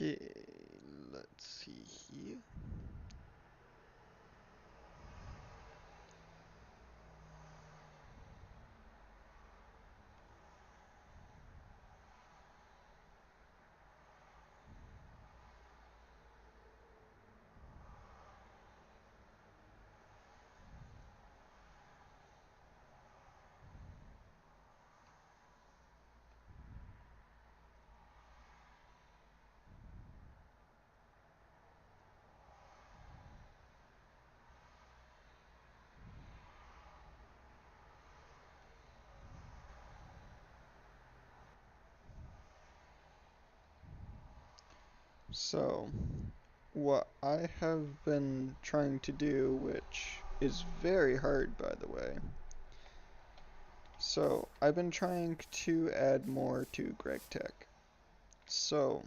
Okay, let's see here. So, what I have been trying to do, which is very hard by the way. So, I've been trying to add more to Greg Tech. So,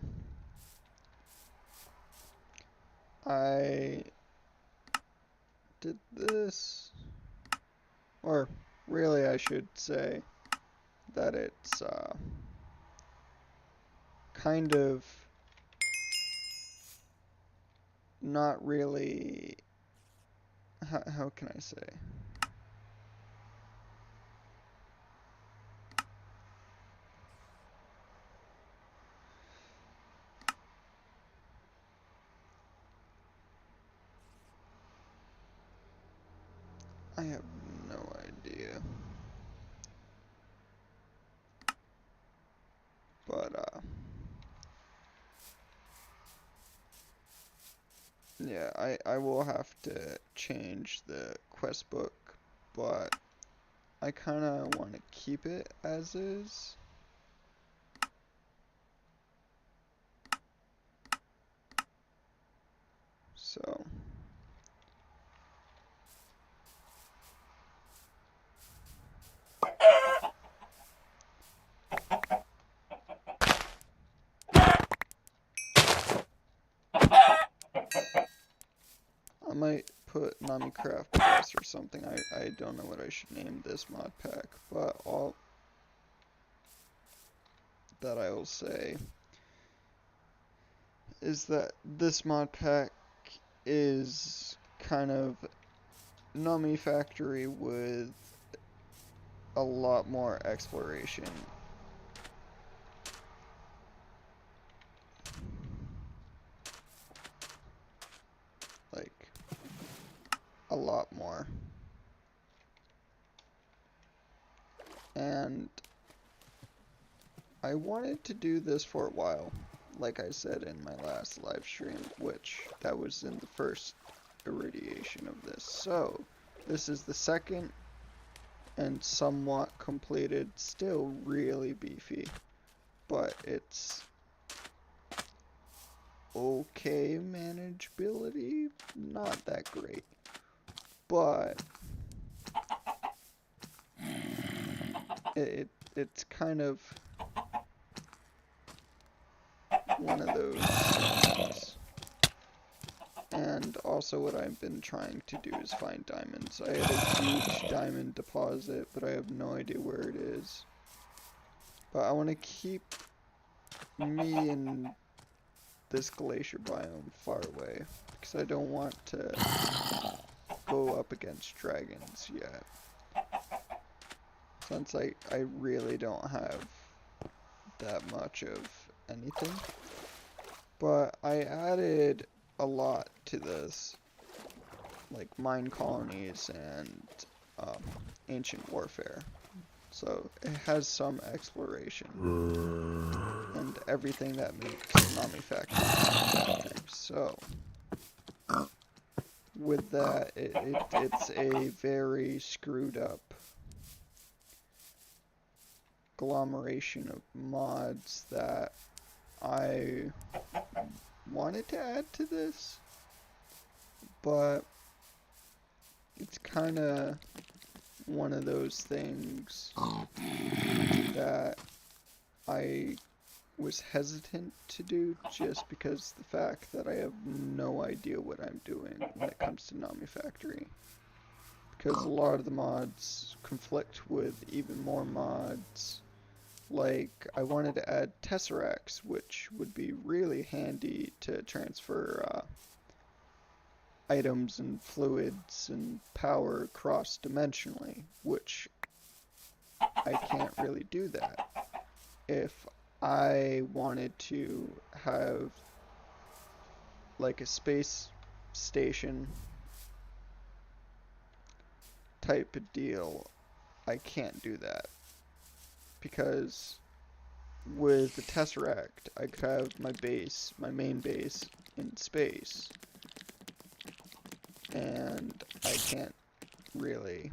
I did this, or really I should say that it's kind of not really, how can I say? I have no idea. But, yeah, I will have to change the quest book, but I kind of want to keep it as is. So, I might put Namicraft Plus or something. I don't know what I should name this mod pack, but all that I will say is that this mod pack is kind of Nami Factory with a lot more exploration. Like, a lot more. And I wanted to do this for a while, like I said in my last live stream, which that was in the first irradiation of this. So, this is the second and somewhat completed, still really beefy, but it's okay manageability, not that great, but it's kind of one of those things. And also what I've been trying to do is find diamonds. I had a huge diamond deposit, but I have no idea where it is. But I want to keep me in this glacier biome far away, because I don't want to go up against dragons yet. Since I really don't have that much of anything. But I added a lot to this, like mine colonies and ancient warfare. So it has some exploration and everything that makes Nami Factory. So with that, it's a very screwed up agglomeration of mods that I wanted to add to this, but it's kind of one of those things that I was hesitant to do just because the fact that I have no idea what I'm doing when it comes to Nami Factory. Because a lot of the mods conflict with even more mods, Like, I wanted to add tesseracts, which would be really handy to transfer items and fluids and power cross-dimensionally, which I can't really do that. If I wanted to have like a space station type of deal, I can't do that. Because with the Tesseract, I could have my base, my main base, in space. And I can't really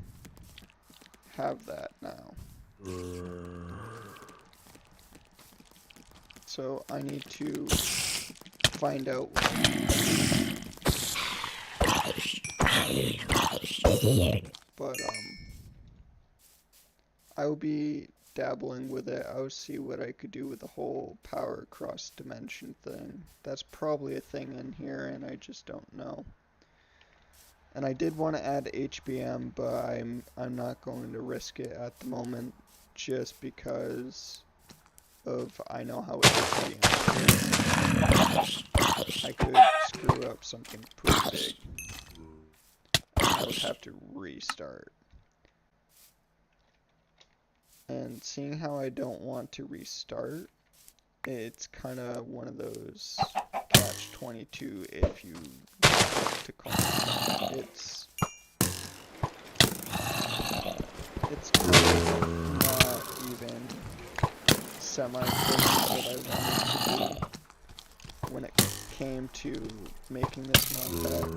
have that now. So I need to find out. But I will be dabbling with it. I'll see what I could do with the whole power cross dimension thing. That's probably a thing in here, and I just don't know. And I did want to add HBM, but I'm not going to risk it at the moment, just because of I know how HBM is. I could screw up something pretty big. I would have to restart. And seeing how I don't want to restart, it's kind of one of those catch-22 if you want to call it. It's kind of not even semi-close to what I wanted to do when it came to making this mod pack.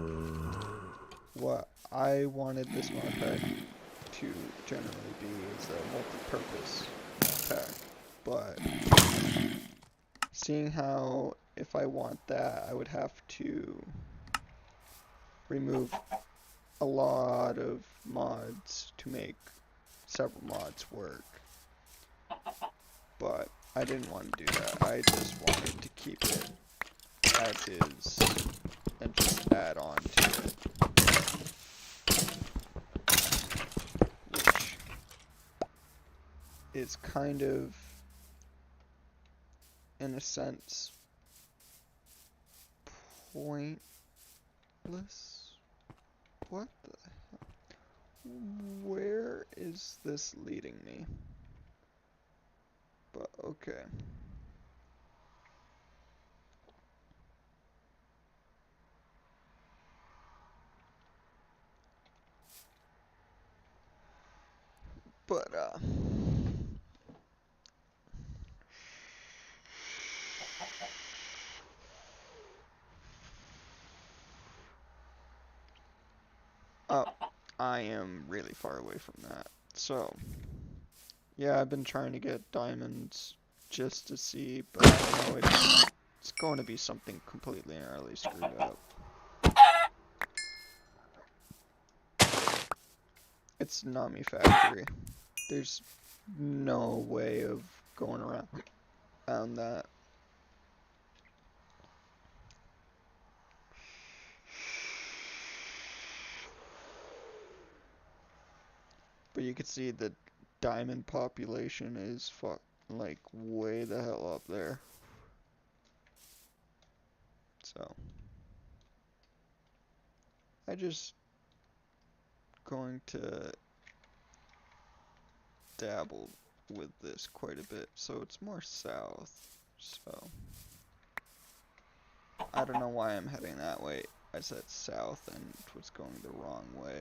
What I wanted this mod pack to generally be is a multi-purpose pack, but seeing how if I want that, I would have to remove a lot of mods to make several mods work, but I didn't want to do that. I just wanted to keep it as is and just add on to it. Is kind of, in a sense, pointless. What the hell? Where is this leading me? But okay. But I am really far away from that. So, yeah, I've been trying to get diamonds just to see, but I know it's going to be something completely and utterly screwed up. It's Nami Factory. There's no way of going around that. But you can see the diamond population is like way the hell up there. So I just going to dabble with this quite a bit, so it's more south. So I don't know why I'm heading that way. I said south and was going the wrong way.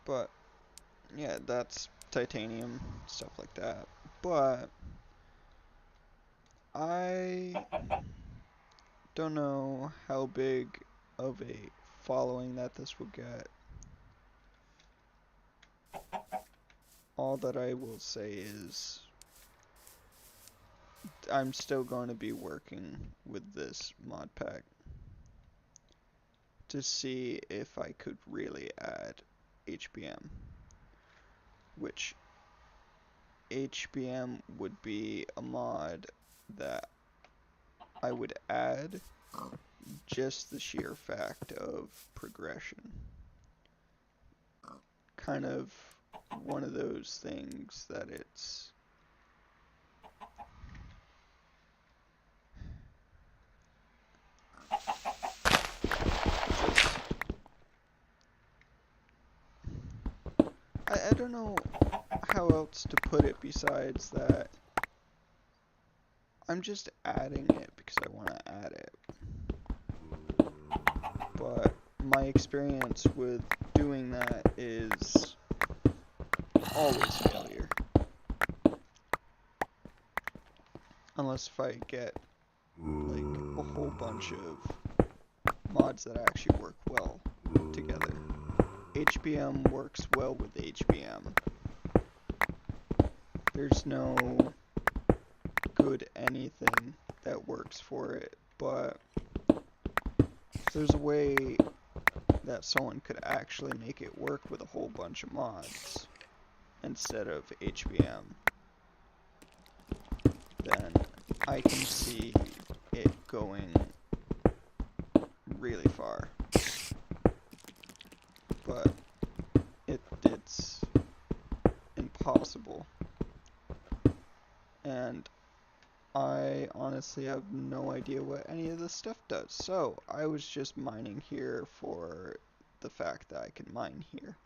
But yeah, that's titanium, stuff like that. But I don't know how big of a following that this will get. All that I will say is I'm still going to be working with this mod pack to see if I could really add HBM, which HBM would be a mod that I would add just the sheer fact of progression. Kind of one of those things that it's don't know how else to put it besides that I'm just adding it because I want to add it. But my experience with doing that is always failure. Unless if I get like a whole bunch of mods that actually work well together. HBM works well with HBM. There's no good anything that works for it, but if there's a way that someone could actually make it work with a whole bunch of mods instead of HBM, then I can see it going really far. But it's impossible. And I honestly have no idea what any of this stuff does. So I was just mining here for the fact that I can mine here.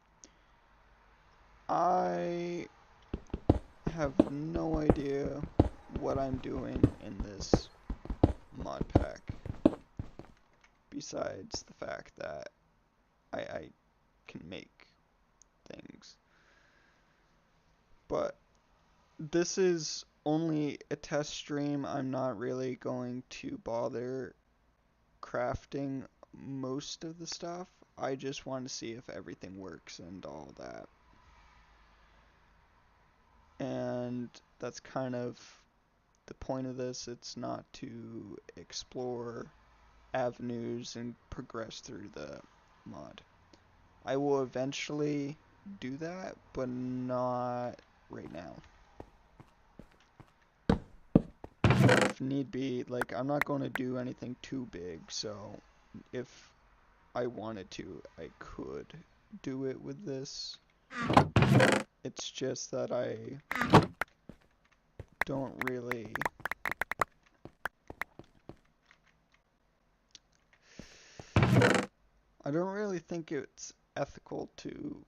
I have no idea what I'm doing in this mod pack, besides the fact that I can make things. But this is only a test stream. I'm not really going to bother crafting most of the stuff. I just want to see if everything works and all that. And that's kind of the point of this. It's not to explore avenues and progress through the mod. I will eventually do that, but not right now. If need be, like, I'm not going to do anything too big, so if I wanted to, I could do it with this. It's just that I don't really think it's ethical to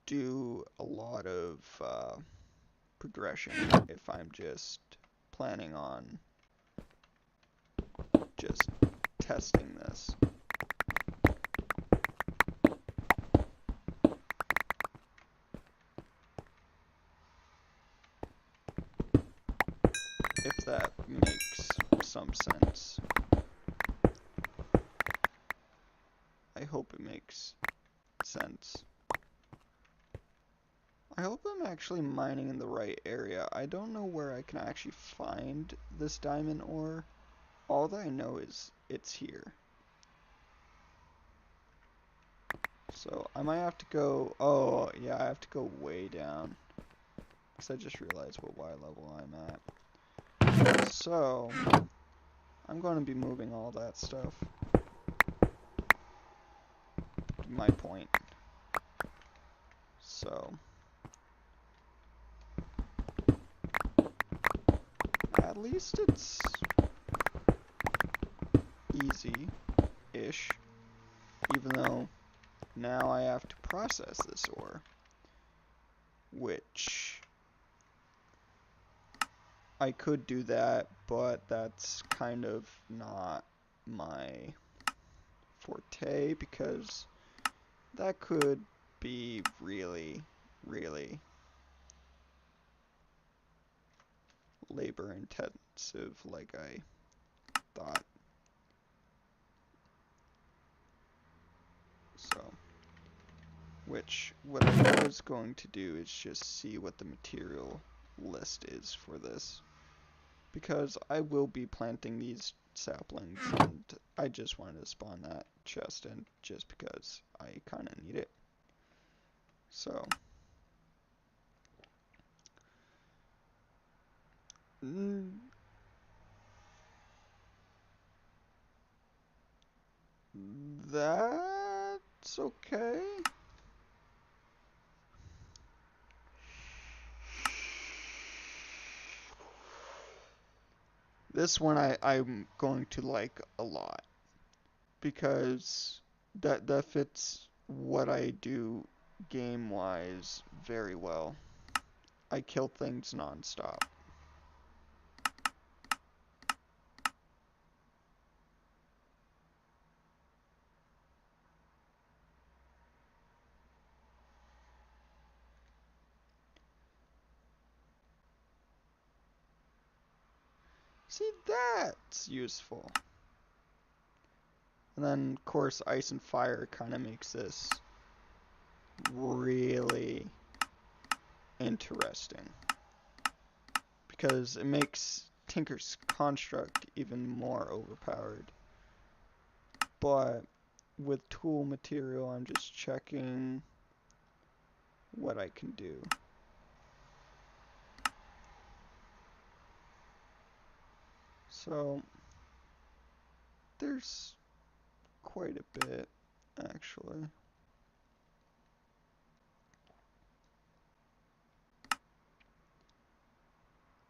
do a lot of progression if I'm just planning on just testing this. If that makes some sense. I hope it makes sense. I hope I'm actually mining in the right area. I don't know where I can actually find this diamond ore. All that I know is it's here. So I might have to go, oh yeah, I have to go way down. Because I just realized what Y level I'm at. So, I'm going to be moving all that stuff. My point. So, at least it's easy-ish, even though now I have to process this ore, which I could do that, but that's kind of not my forte, because that could be really, really labor intensive, like I thought. So, which what I was going to do is just see what the material list is for this, because I will be planting these saplings, and I just wanted to spawn that chest in just because I kind of need it. So, that's okay. This one I'm going to like a lot, because that fits what I do game-wise very well. I kill things non-stop. See, that's useful. And then, of course, ice and fire kind of makes this really interesting. Because it makes Tinker's construct even more overpowered. But with tool material, I'm just checking what I can do. So, there's quite a bit, actually.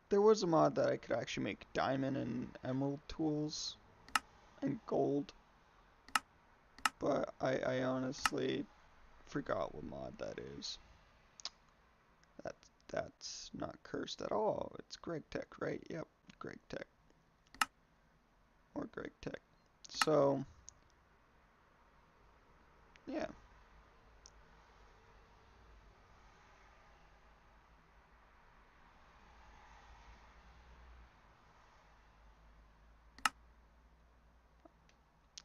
There was a mod that I could actually make diamond and emerald tools and gold, but I honestly forgot what mod that is. That's not cursed at all. It's Greg Tech, right? Yep, Greg Tech. Or Greg Tech. So, yeah.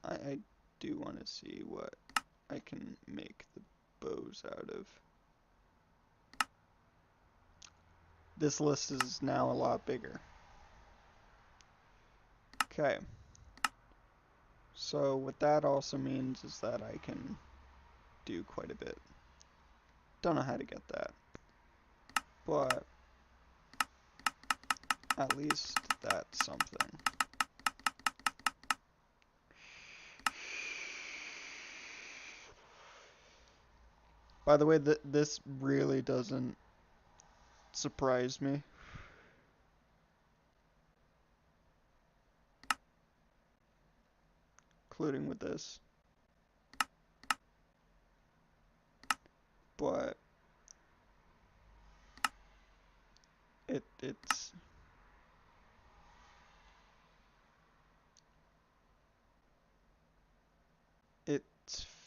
I do want to see what I can make the bows out of. This list is now a lot bigger. Okay. So what that also means is that I can do quite a bit. Don't know how to get that. But at least that's something. By the way, this really doesn't surprise me. Including with this. But it's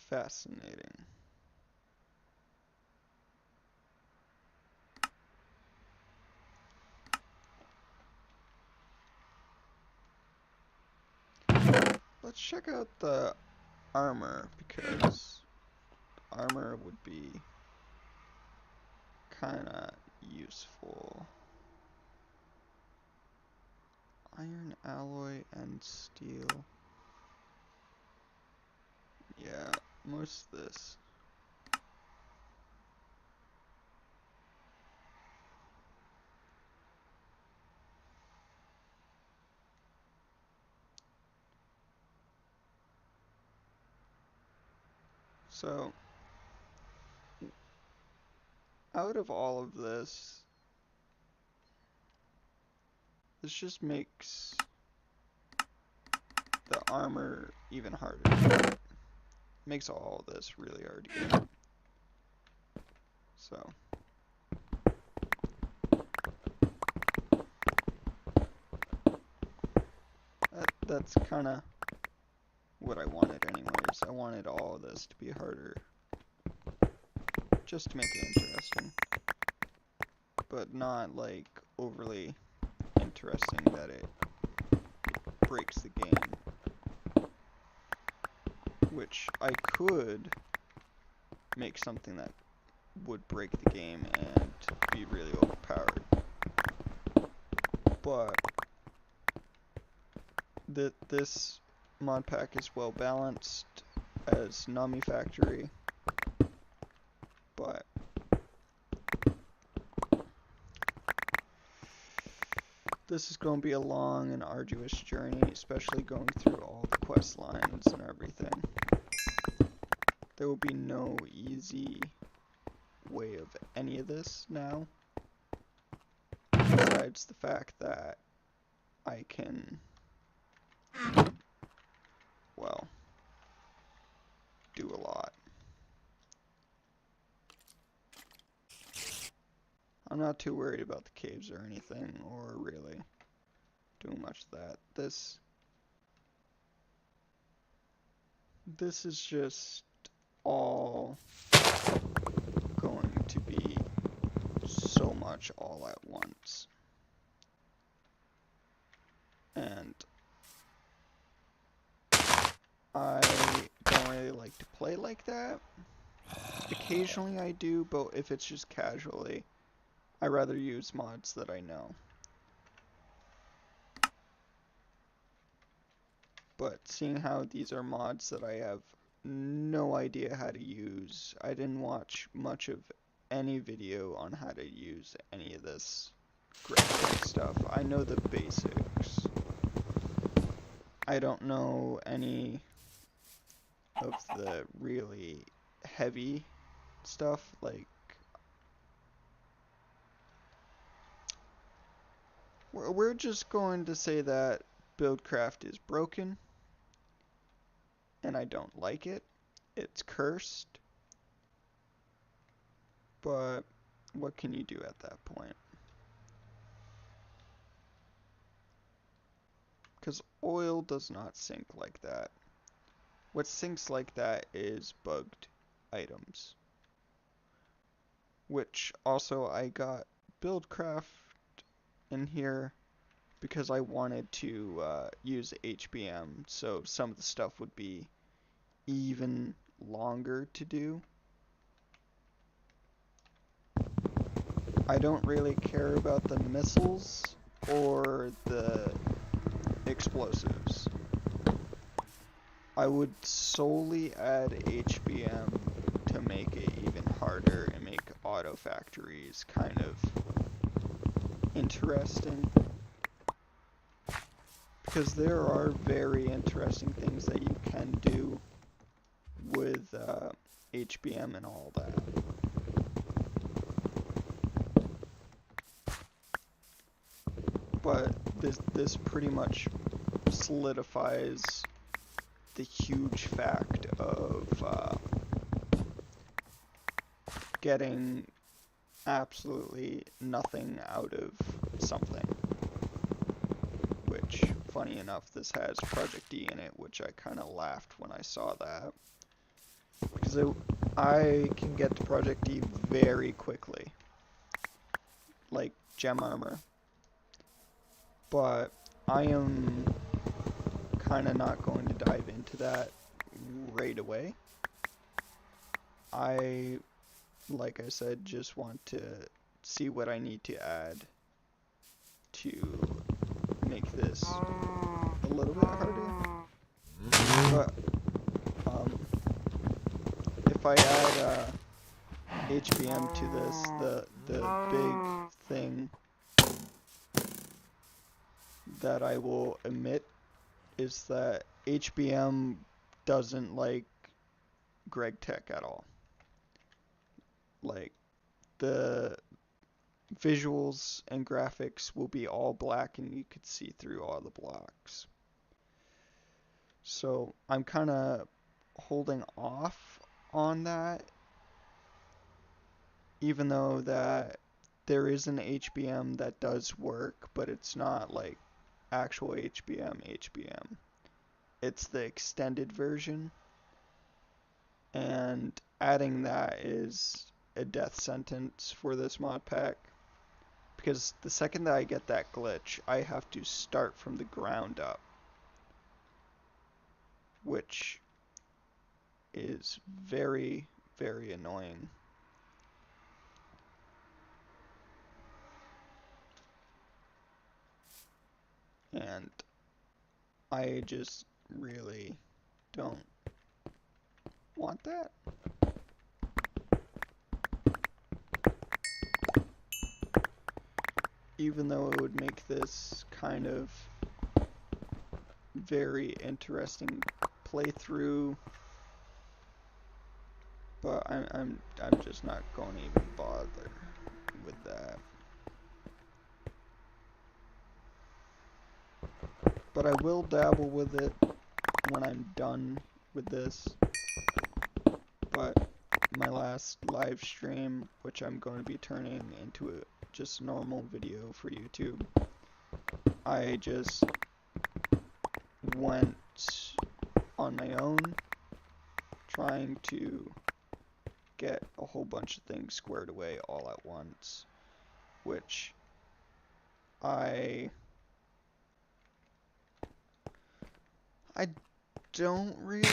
fascinating. Let's check out the armor, because armor would be kinda useful. Iron alloy and steel. Yeah, most of this. So, out of all of this, this just makes the armor even harder. Makes all of this really hard to get. So. That's kind of what I wanted anyways. I wanted all of this to be harder. Just to make it interesting. But not, like, overly interesting that it breaks the game. Which I could make something that would break the game and be really overpowered. But this mod pack is well balanced as Nami Factory, but this is going to be a long and arduous journey, especially going through all the quest lines and everything. There will be no easy way of any of this now, besides the fact that I can, well, do a lot. I'm not too worried about the caves or anything, or really doing much of that. This is just all going to be so much all at once. And I don't really like to play like that. Occasionally I do, but if it's just casually, I rather use mods that I know. But seeing how these are mods that I have no idea how to use, I didn't watch much of any video on how to use any of this graphic stuff. I know the basics. I don't know any of the really heavy stuff, like we're just going to say that Buildcraft is broken and I don't like it. It's cursed. But what can you do at that point? Because oil does not sink like that. What sinks like that is bugged items. Which also I got Buildcraft in here because I wanted to use HBM, so some of the stuff would be even longer to do. I don't really care about the missiles or the explosives. I would solely add HBM to make it even harder and make auto factories kind of interesting. Because there are very interesting things that you can do with HBM and all that. But this pretty much solidifies the huge fact of getting absolutely nothing out of something. Which, funny enough, this has Project D in it, which I kind of laughed when I saw that. Because I can get to Project D very quickly. Like gem armor. But I am kind of not going to dive into that right away. I, like I said, just want to see what I need to add to make this a little bit harder. But if I add HBM to this, the big thing that I will admit is that HBM doesn't like Greg Tech at all. Like, the visuals and graphics will be all black and you could see through all the blocks. So I'm kind of holding off on that, even though that there is an HBM that does work, but it's not like actual HBM. It's the extended version, and adding that is a death sentence for this mod pack, because the second that I get that glitch, I have to start from the ground up, which is very, very annoying. And I just really don't want that. Even though it would make this kind of very interesting playthrough, but I'm just not going to even bother with that. But I will dabble with it when I'm done with this. But my last live stream, which I'm going to be turning into just a normal video for YouTube. I just went on my own trying to get a whole bunch of things squared away all at once, which I don't really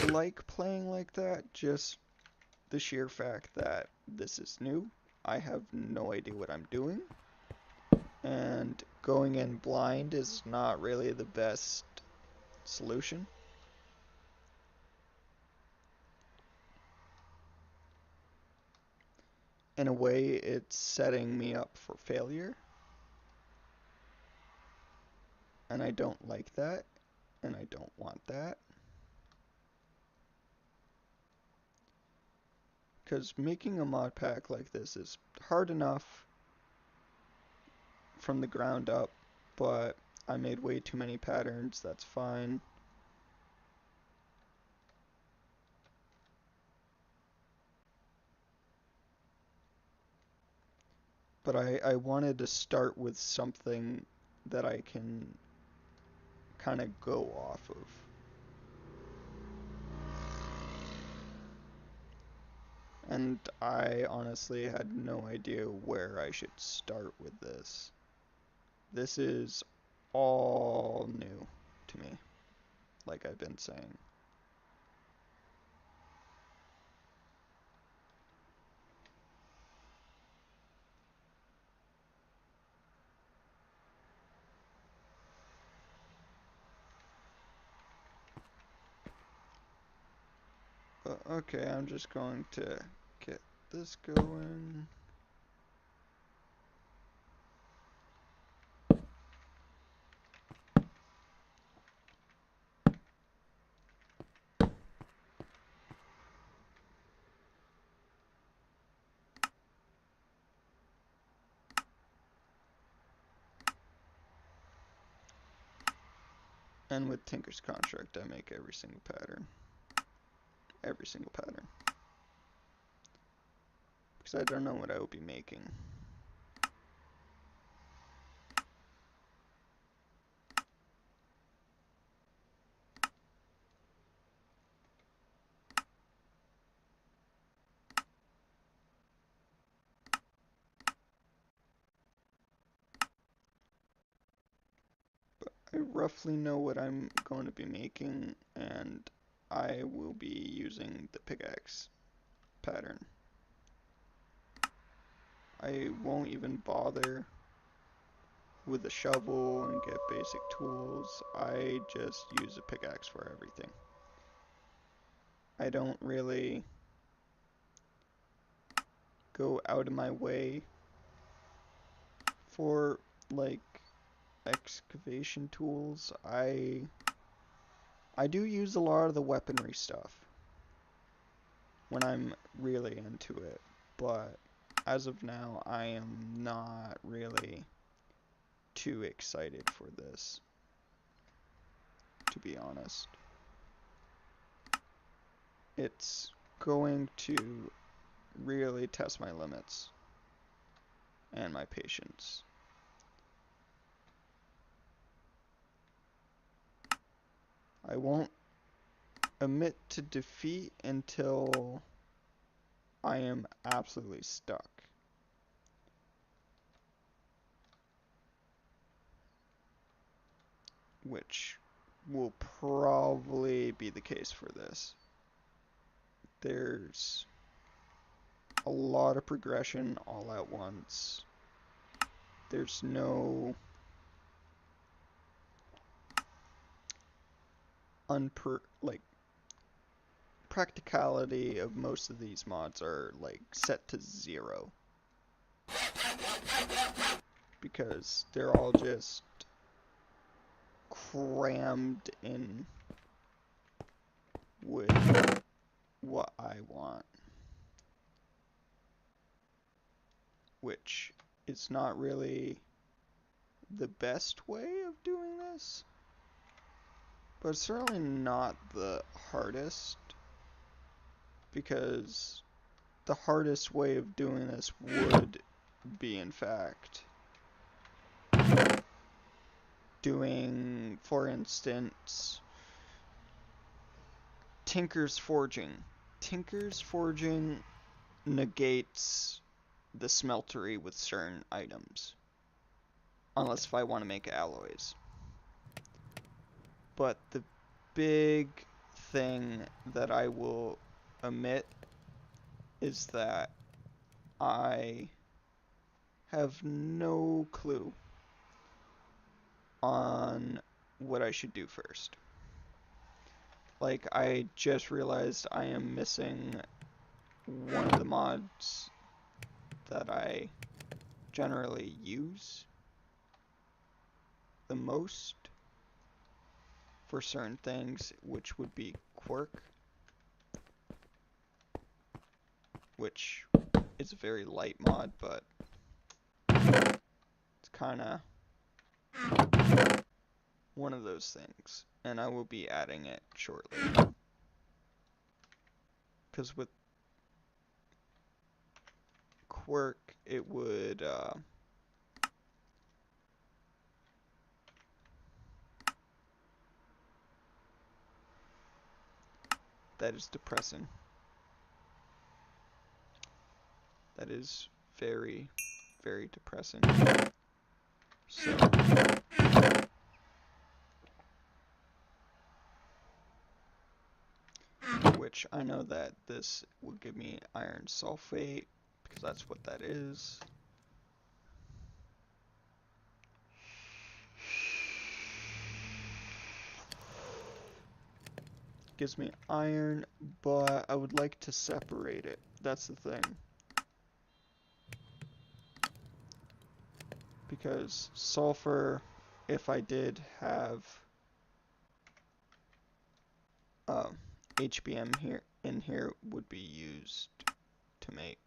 like playing like that, just the sheer fact that this is new. I have no idea what I'm doing, and going in blind is not really the best solution. In a way, it's setting me up for failure, and I don't like that, and I don't want that. Because making a mod pack like this is hard enough from the ground up, but I made way too many patterns, that's fine. But I wanted to start with something that I can kind of go off of. And I honestly had no idea where I should start with this. This is all new to me, like I've been saying. But okay, I'm just going to get this going. And with Tinker's Construct, I make every single pattern. Every single pattern. Because I don't know what I will be making. I roughly know what I'm going to be making, and I will be using the pickaxe pattern. I won't even bother with a shovel and get basic tools. I just use a pickaxe for everything. I don't really go out of my way for, like, excavation tools. I do use a lot of the weaponry stuff when I'm really into it, but as of now, I am not really too excited for this, to be honest. It's going to really test my limits and my patience. I won't admit to defeat until I am absolutely stuck. Which will probably be the case for this. There's a lot of progression all at once. There's no practicality of most of these mods are like set to 0. Because they're all just crammed in with what I want. Which is not really the best way of doing this, but it's certainly not the hardest, because the hardest way of doing this would be, in fact, doing, for instance, Tinker's Forging. Tinker's Forging negates the smeltery with certain items. Unless if I want to make alloys. But the big thing that I will omit is that I have no clue on what I should do first. Like, I just realized I am missing one of the mods that I generally use the most for certain things, which would be Quirk, which is a very light mod, but it's kind of one of those things, and I will be adding it shortly. Because with Quirk, it would, that is depressing. That is very, very depressing. So, which I know that this will give me iron sulfate, because that's what that is. Gives me iron, but I would like to separate it. That's the thing. Because sulfur, if I did have HBM in here, would be used to make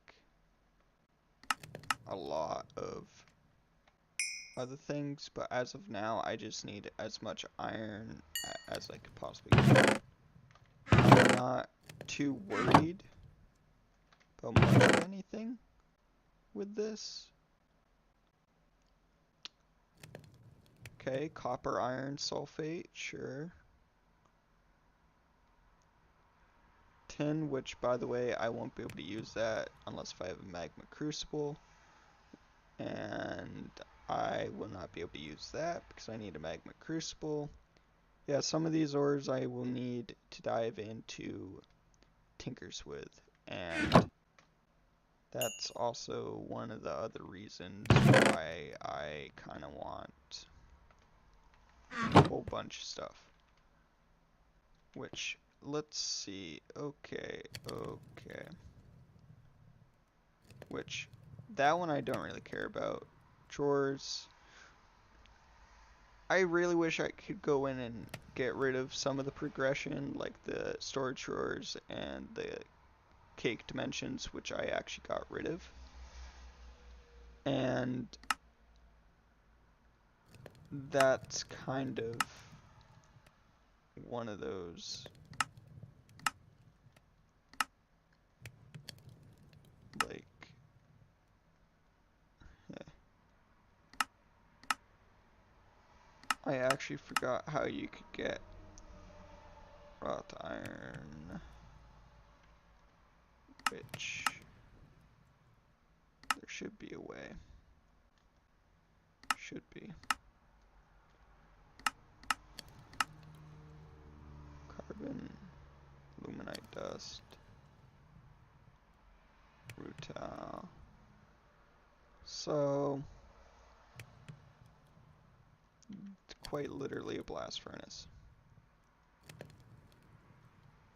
a lot of other things, but as of now, I just need as much iron as I could possibly get. I'm not too worried about much of anything with this. Okay, copper iron sulfate, sure. Tin, which by the way, I won't be able to use that unless if I have a magma crucible. And I will not be able to use that because I need a magma crucible. Yeah, some of these ores I will need to dive into Tinkers with, and that's also one of the other reasons why I kind of want a whole bunch of stuff. Which, let's see, okay. Which, that one I don't really care about. Drawers. I really wish I could go in and get rid of some of the progression, like the storage drawers and the cake dimensions, which I actually got rid of. And that's kind of one of those, like, I actually forgot how you could get wrought iron, which there should be a way. Should be. Carbon, luminite dust, rutile. So, it's quite literally a blast furnace.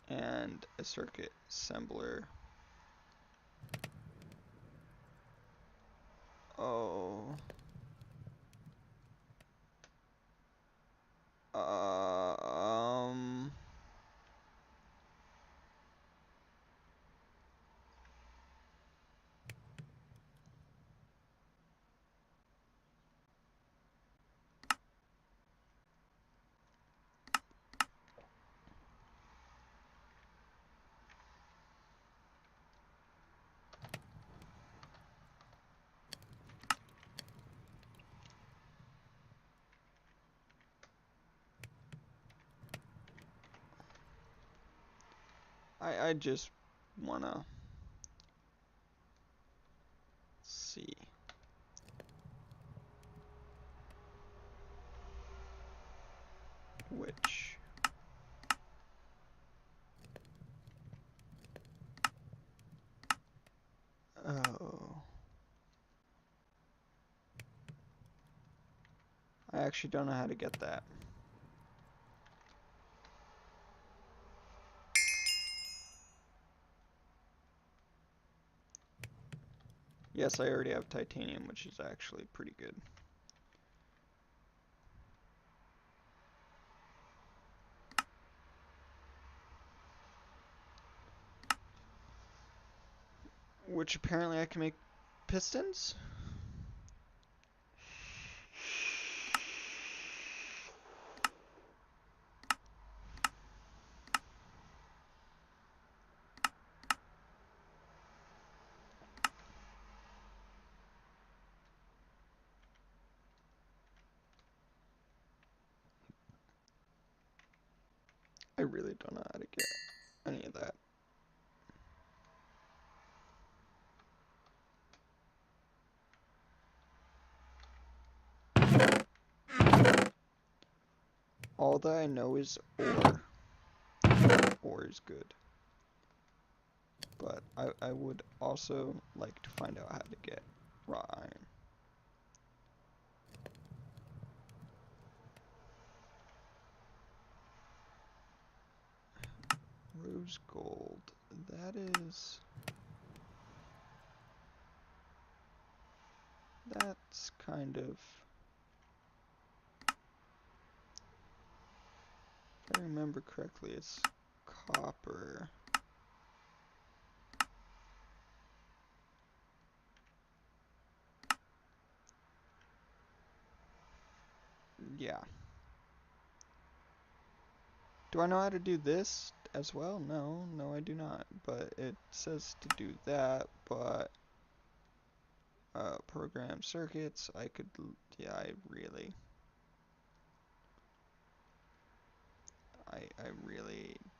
And a circuit assembler. Oh. I just wanna see. Which... Oh. I actually don't know how to get that. Yes, I already have titanium, which is actually pretty good. Which apparently I can make pistons? I really don't know how to get any of that. All that I know is ore. Ore is good. But I would also like to find out how to get raw iron. Rose gold. That is... That's kind of... If I remember correctly, it's copper. Yeah. Do I know how to do this as well? No, no I do not. But it says to do that, but... program circuits, I could... Yeah, I really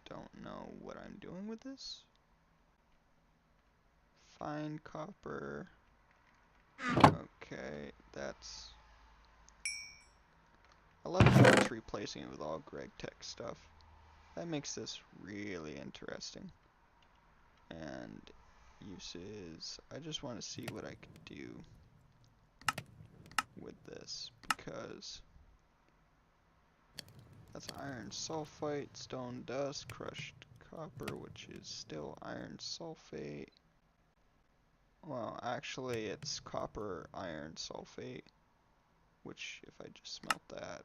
don't know what I'm doing with this. Fine copper. Okay, that's... I love how it's replacing it with all Greg Tech stuff. That makes this really interesting. And uses... I just want to see what I can do with this, because... That's iron sulfite, stone dust, crushed copper, which is still iron sulfate. Well, actually it's copper iron sulfate, which if I just smelt that.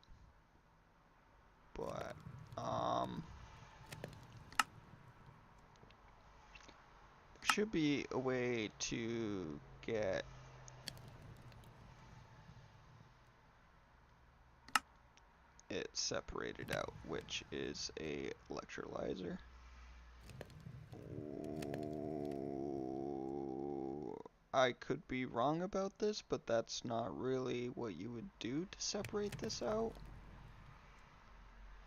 But, there should be a way to get it separated out, which is a electrolyzer. I could be wrong about this, but that's not really what you would do to separate this out.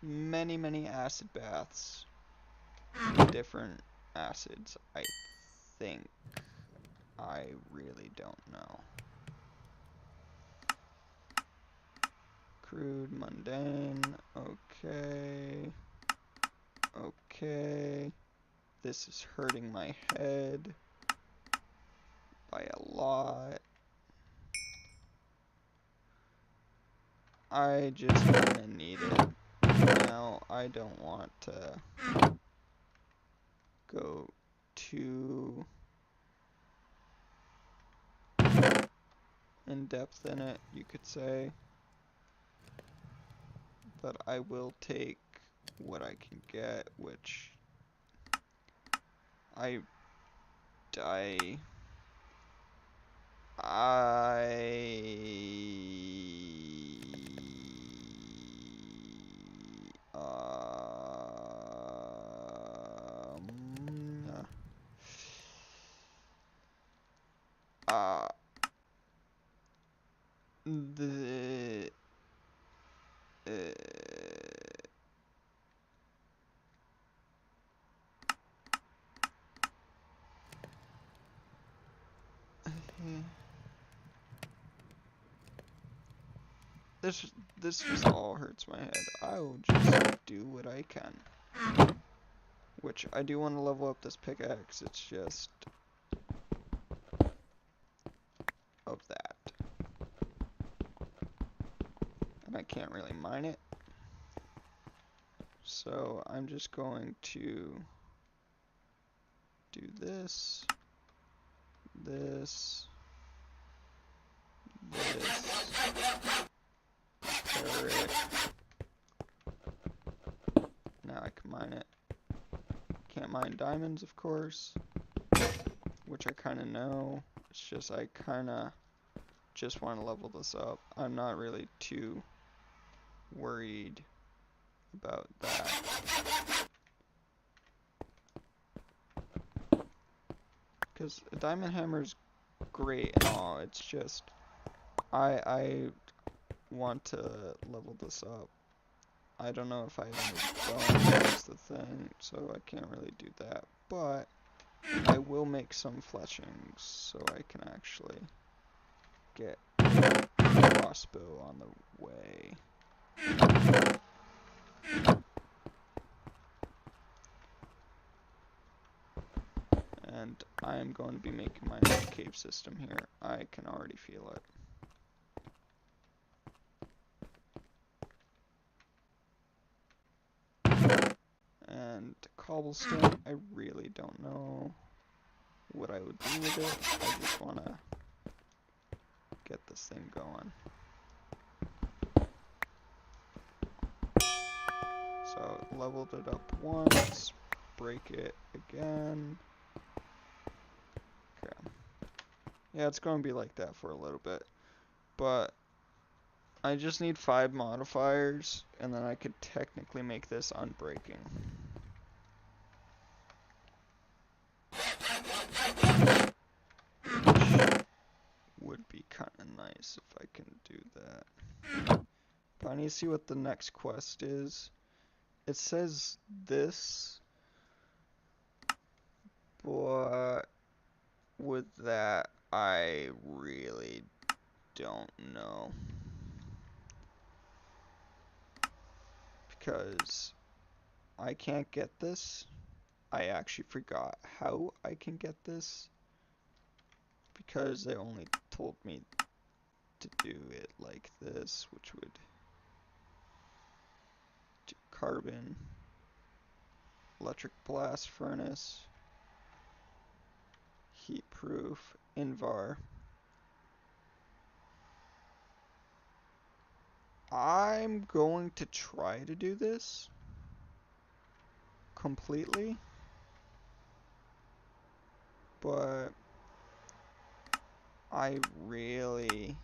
Many acid baths, different acids, I think. I really don't know. Crude, mundane, okay. Okay. This is hurting my head by a lot. I just kinda need it. Now, I don't want to go too in depth in it, you could say. But I will take what I can get, which I the This just all hurts my head. I will just do what I can. Which, I do want to level up this pickaxe, it's just of that. And I can't really mine it. So I'm just going to do this, this, repair it. Now I can mine it. Can't mine diamonds, of course, which I kind of know. It's just I kind of just want to level this up. I'm not really too worried about that. Because a diamond hammer is great and all, it's just I want to level this up. I don't know if I have any bones, that's the thing, so I can't really do that. But I will make some fletchings so I can actually get a crossbow on the way. And I am going to be making my own cave system here. I can already feel it. And cobblestone, I really don't know what I would do with it. I just want to get this thing going. So, leveled it up once, break it again. Okay. Yeah, it's going to be like that for a little bit. But I just need 5 modifiers, and then I could technically make this unbreaking. Would be kind of nice if I can do that. But I need to see what the next quest is. It says this, but with that, I really don't know. Because I can't get this. I actually forgot how I can get this. Because they only told me to do it like this, which would do carbon, electric blast furnace, heat proof, invar. I'm going to try to do this completely, but I really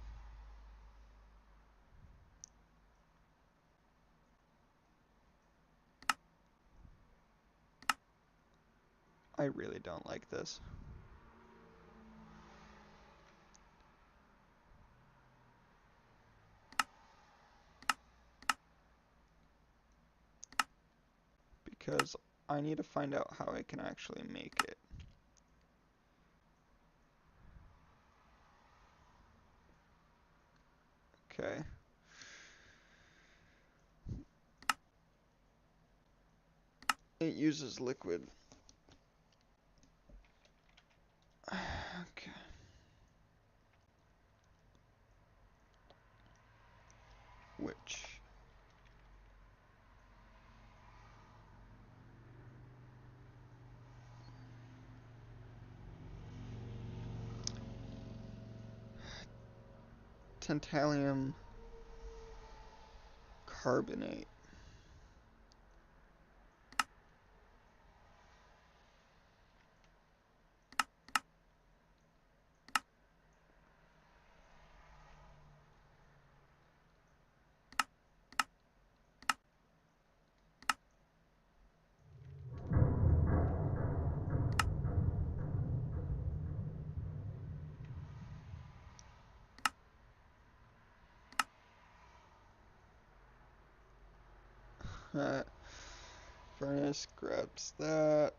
don't like this. Because I need to find out how I can actually make it. Okay. It uses liquid. Okay. Which tantalum carbonate. Furnace grabs that,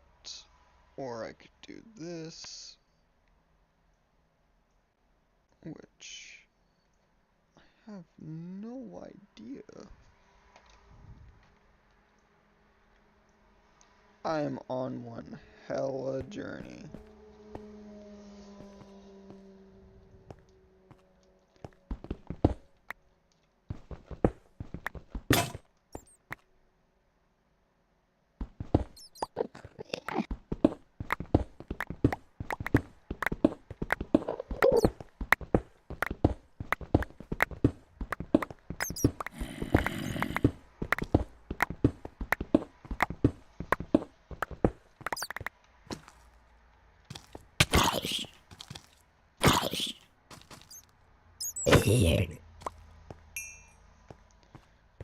or I could do this, which I have no idea. I am on one hella journey.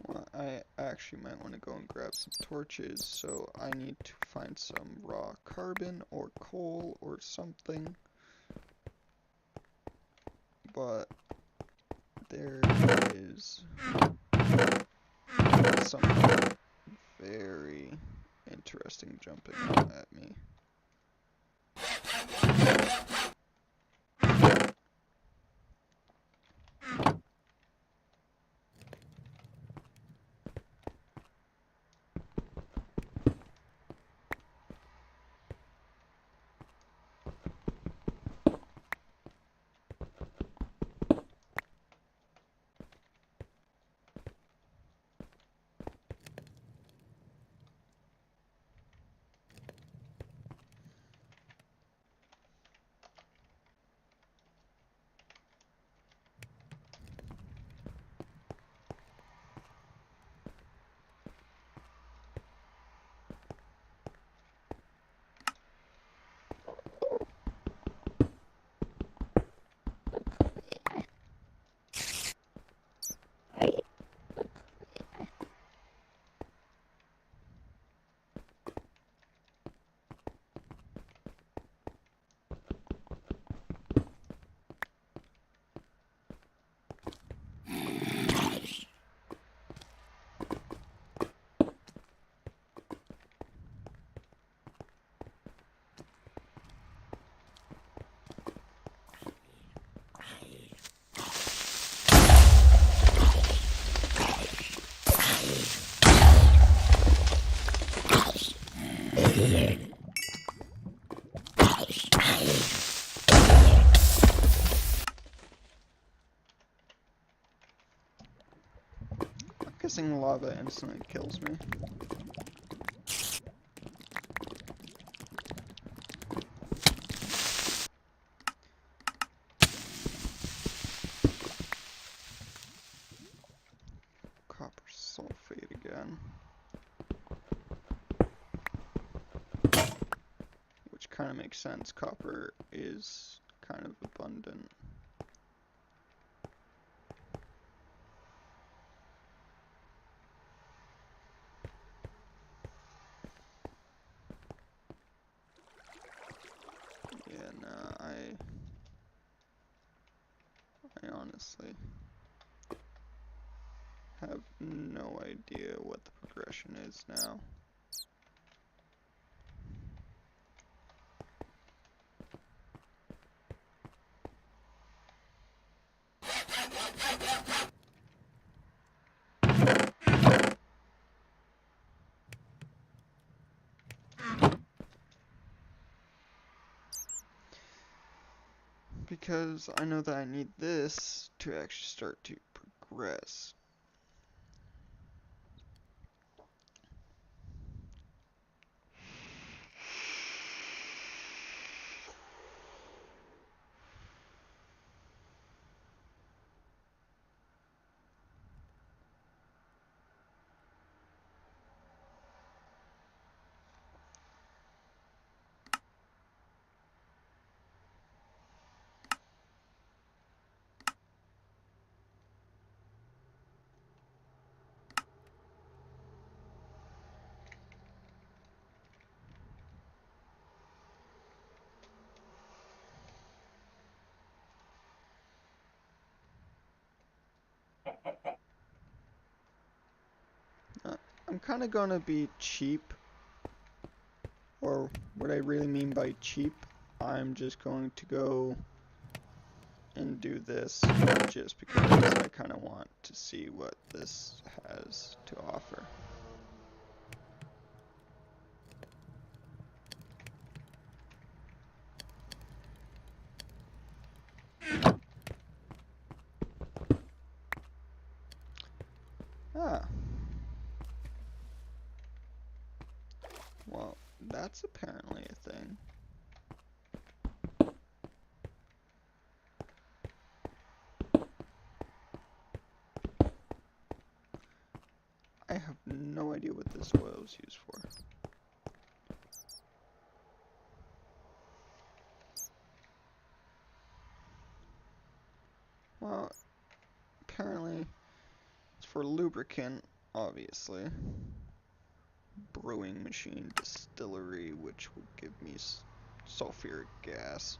Well, I actually might want to go and grab some torches, so I need to find some raw carbon or coal or something. But there is something very interesting jumping out at me. I'm guessing lava instantly kills me. Copper sulfate again. Which kind of makes sense. Copper is kind of abundant. Yeah, no, I honestly have no idea what the progression is now. Because I know that I need this to actually start to progress. I'm kind of gonna be cheap, or what I really mean by cheap, I'm just going to go and do this just because I kind of want to see what this has to offer. Ah. Well, that's apparently a thing. I have no idea what this oil is used for. Well, apparently it's for lubricant, obviously. Brewing machine, distillery, which will give me sulfuric gas.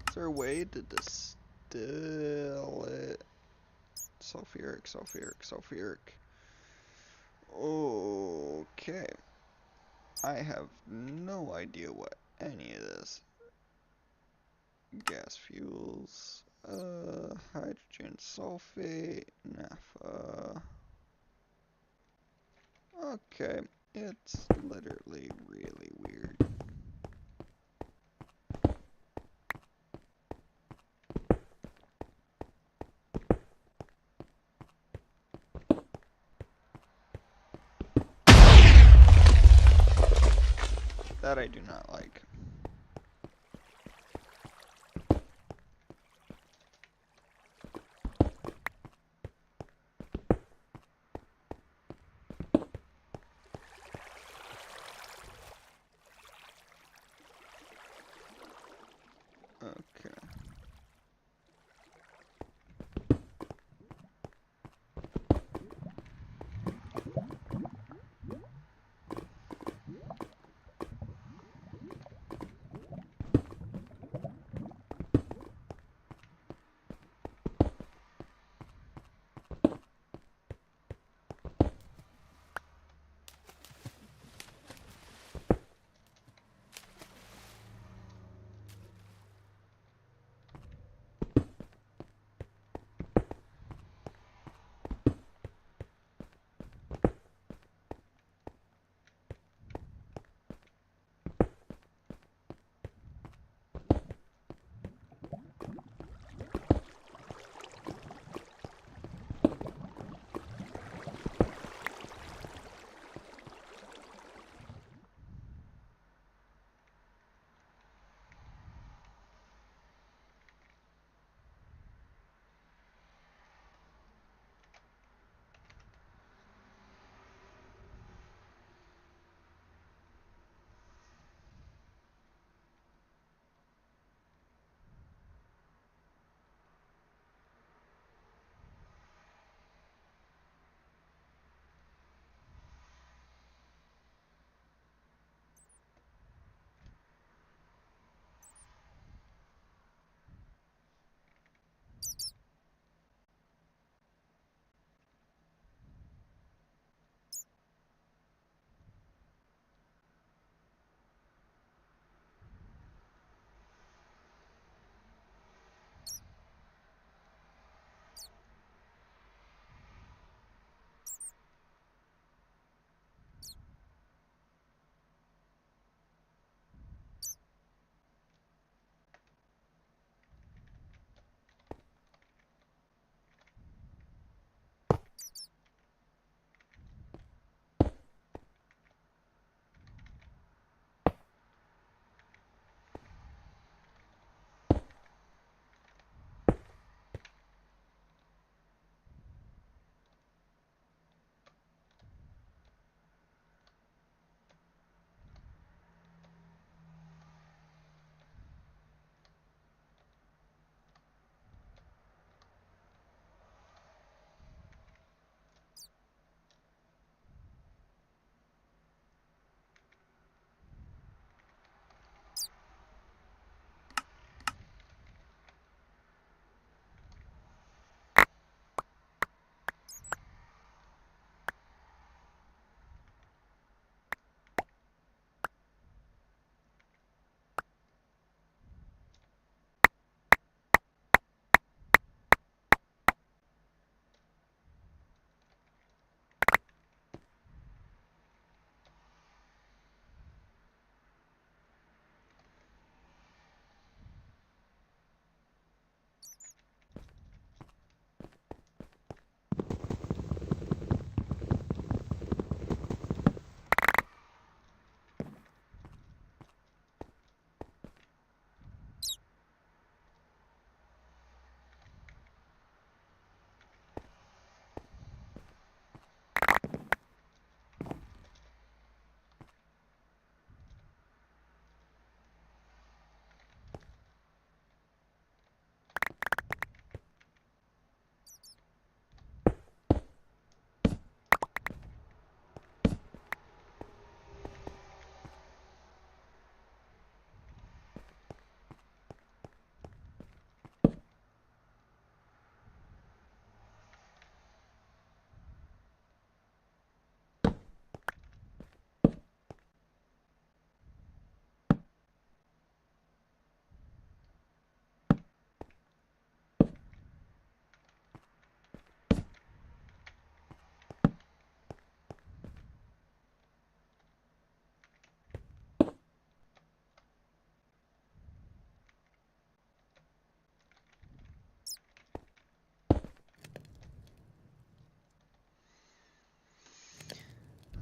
Is there a way to distill it? Sulfuric. Okay. I have no idea what any of this. Gas fuels, hydrogen sulfate, naphtha. Okay, it's literally really weird. That I do not like. Okay.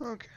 Okay.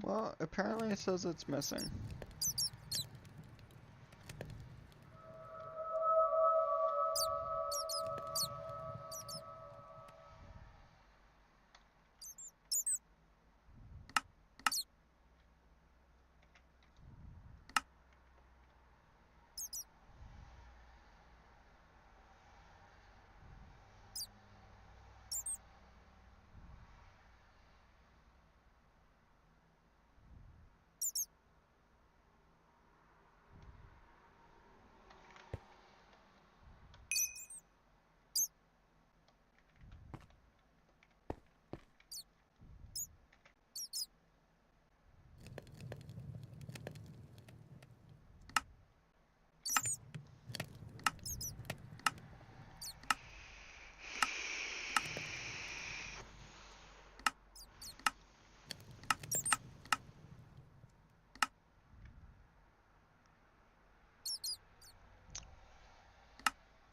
Well, apparently it says it's missing.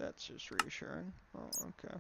That's just reassuring. Oh, okay.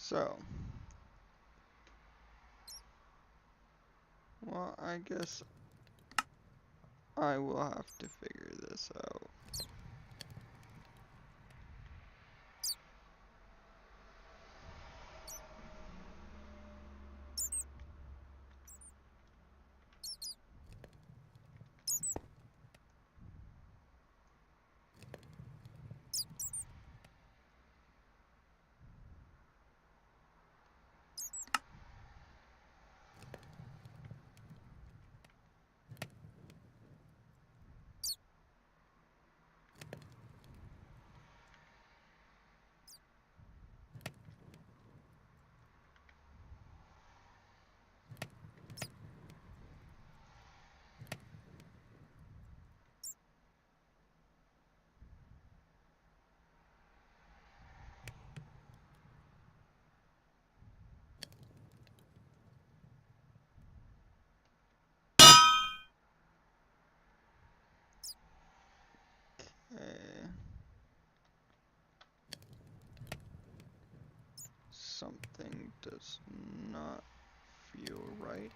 So, well, I guess I will have to figure this out. Something does not feel right.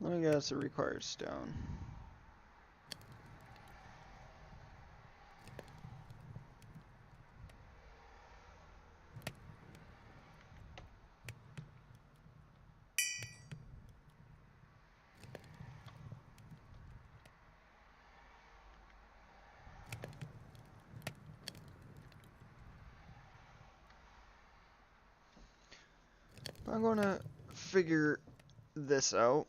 Let me guess, it requires stone. I'm gonna figure this out.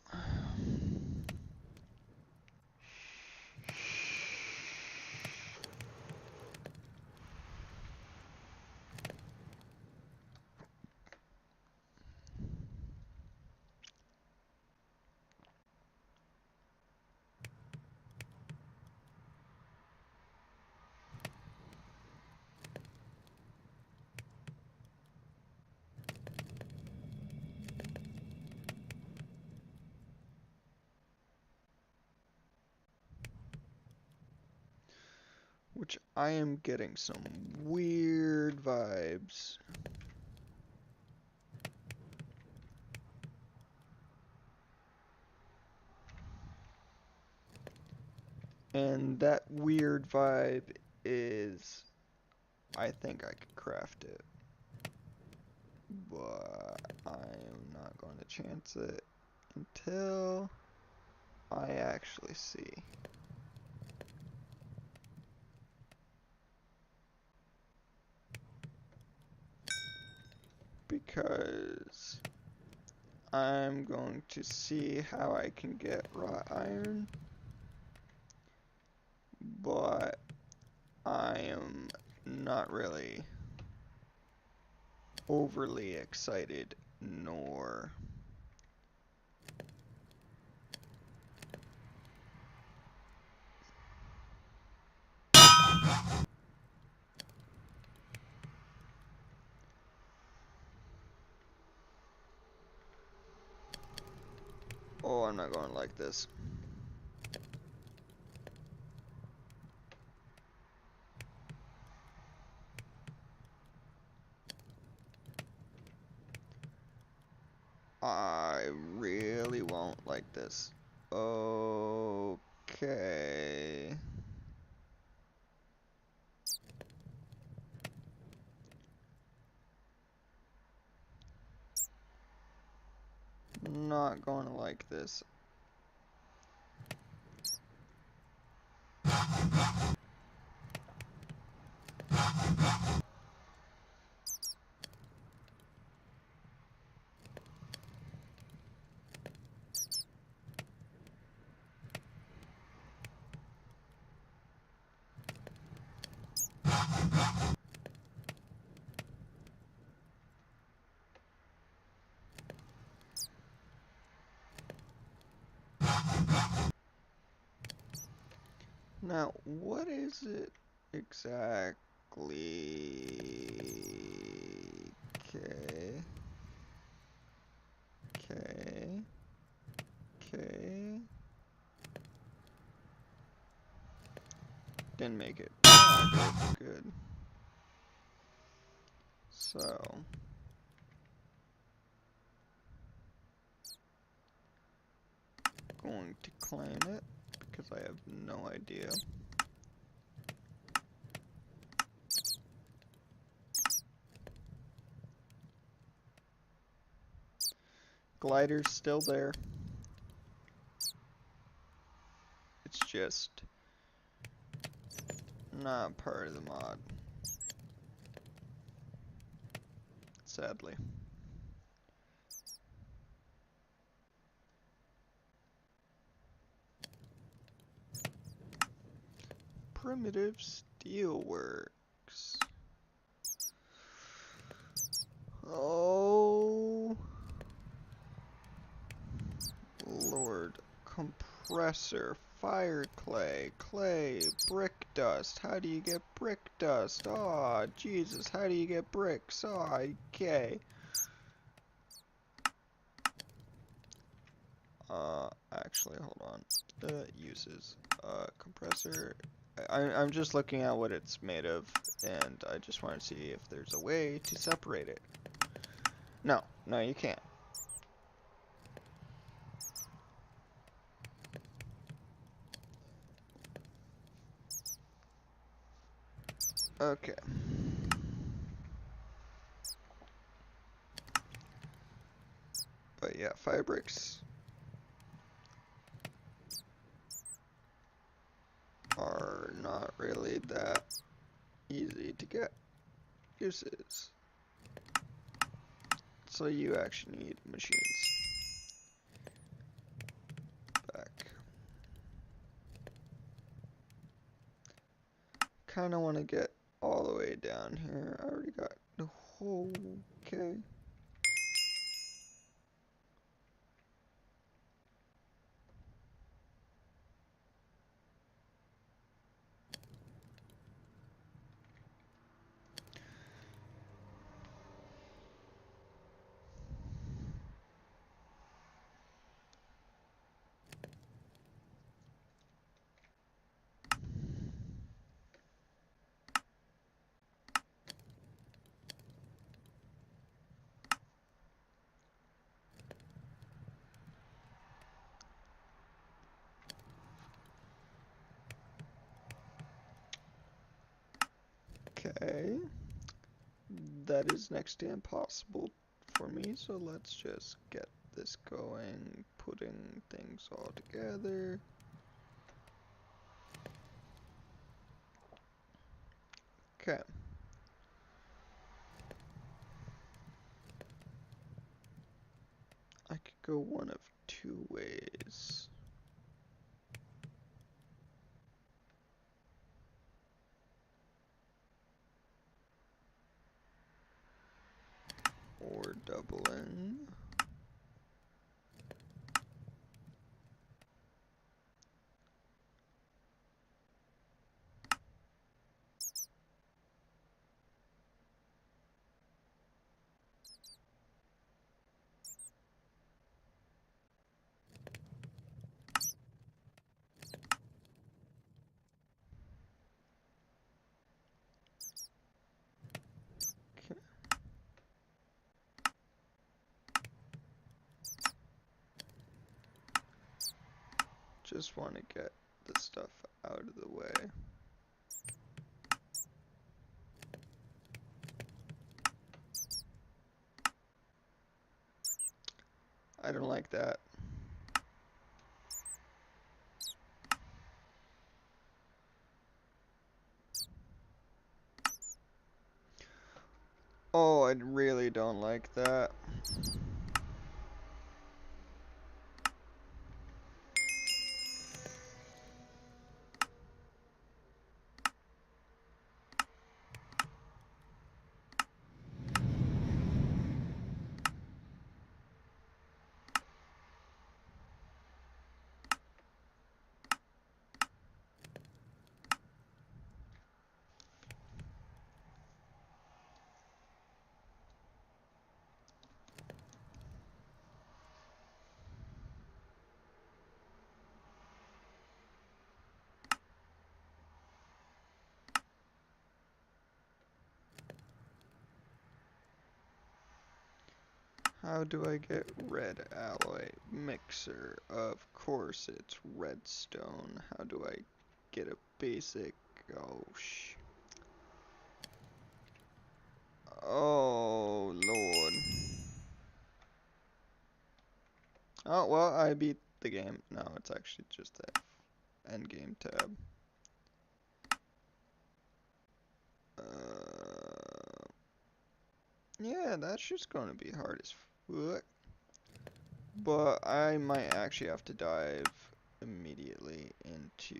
Which I am getting some weird vibes. And that weird vibe is, I think I could craft it. But I am not going to chance it until I actually see. Because I'm going to see how I can get wrought iron, but I am not really overly excited nor oh, I'm not going like this. I really won't like this. Okay. Not going to like this. Now, what is it exactly? Okay. Okay. Okay. Didn't make it. Oh, good. So. Going to claim it because I have no idea. Glider's still there. It's just not part of the mod, sadly. Primitive Steelworks. Oh, Lord. Compressor, fire clay, brick dust. How do you get brick dust? Oh, Jesus, how do you get bricks? Oh, okay. Actually, hold on. Uses. Compressor. I'm just looking at what it's made of, and I just want to see if there's a way to separate it. No, you can't. Okay. But yeah, fire bricks are not really that easy to get. Uses. So you actually need machines. Back. Kinda wanna get all the way down here. I already got the whole okay. Okay. That is next to impossible for me, so let's just get this going, putting things all together. Okay. I could go one of two ways. Or doubling. Okay. Just want to get the stuff out of the way. I don't like that. Oh, I really don't like that. How do I get red alloy mixer? Of course it's redstone. How do I get a basic? Oh Lord. Oh well, I beat the game. No, it's actually just that end game tab. Yeah, that's just gonna be hard as fuck. But I might actually have to dive immediately into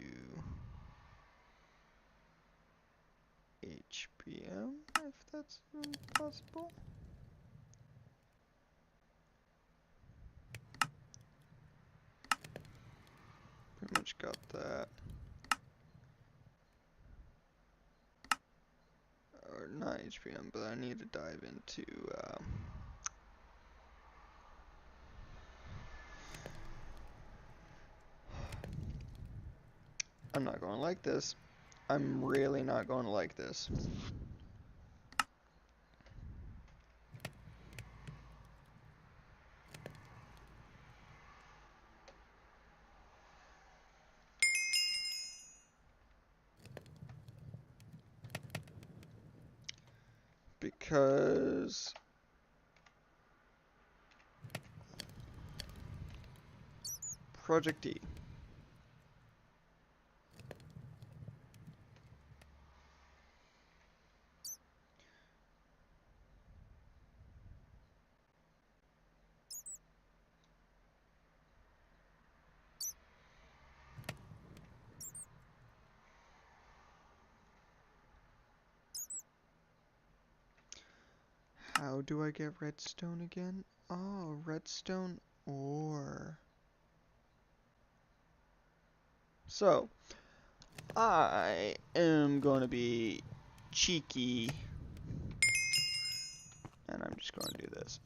HPM, if that's possible. Pretty much got that. Or not HPM, but I need to dive into I'm not going to like this. I'm really not going to like this. Because Project E. How do I get redstone again? Oh, redstone ore. So, I am going to be cheeky, and I'm just going to do this.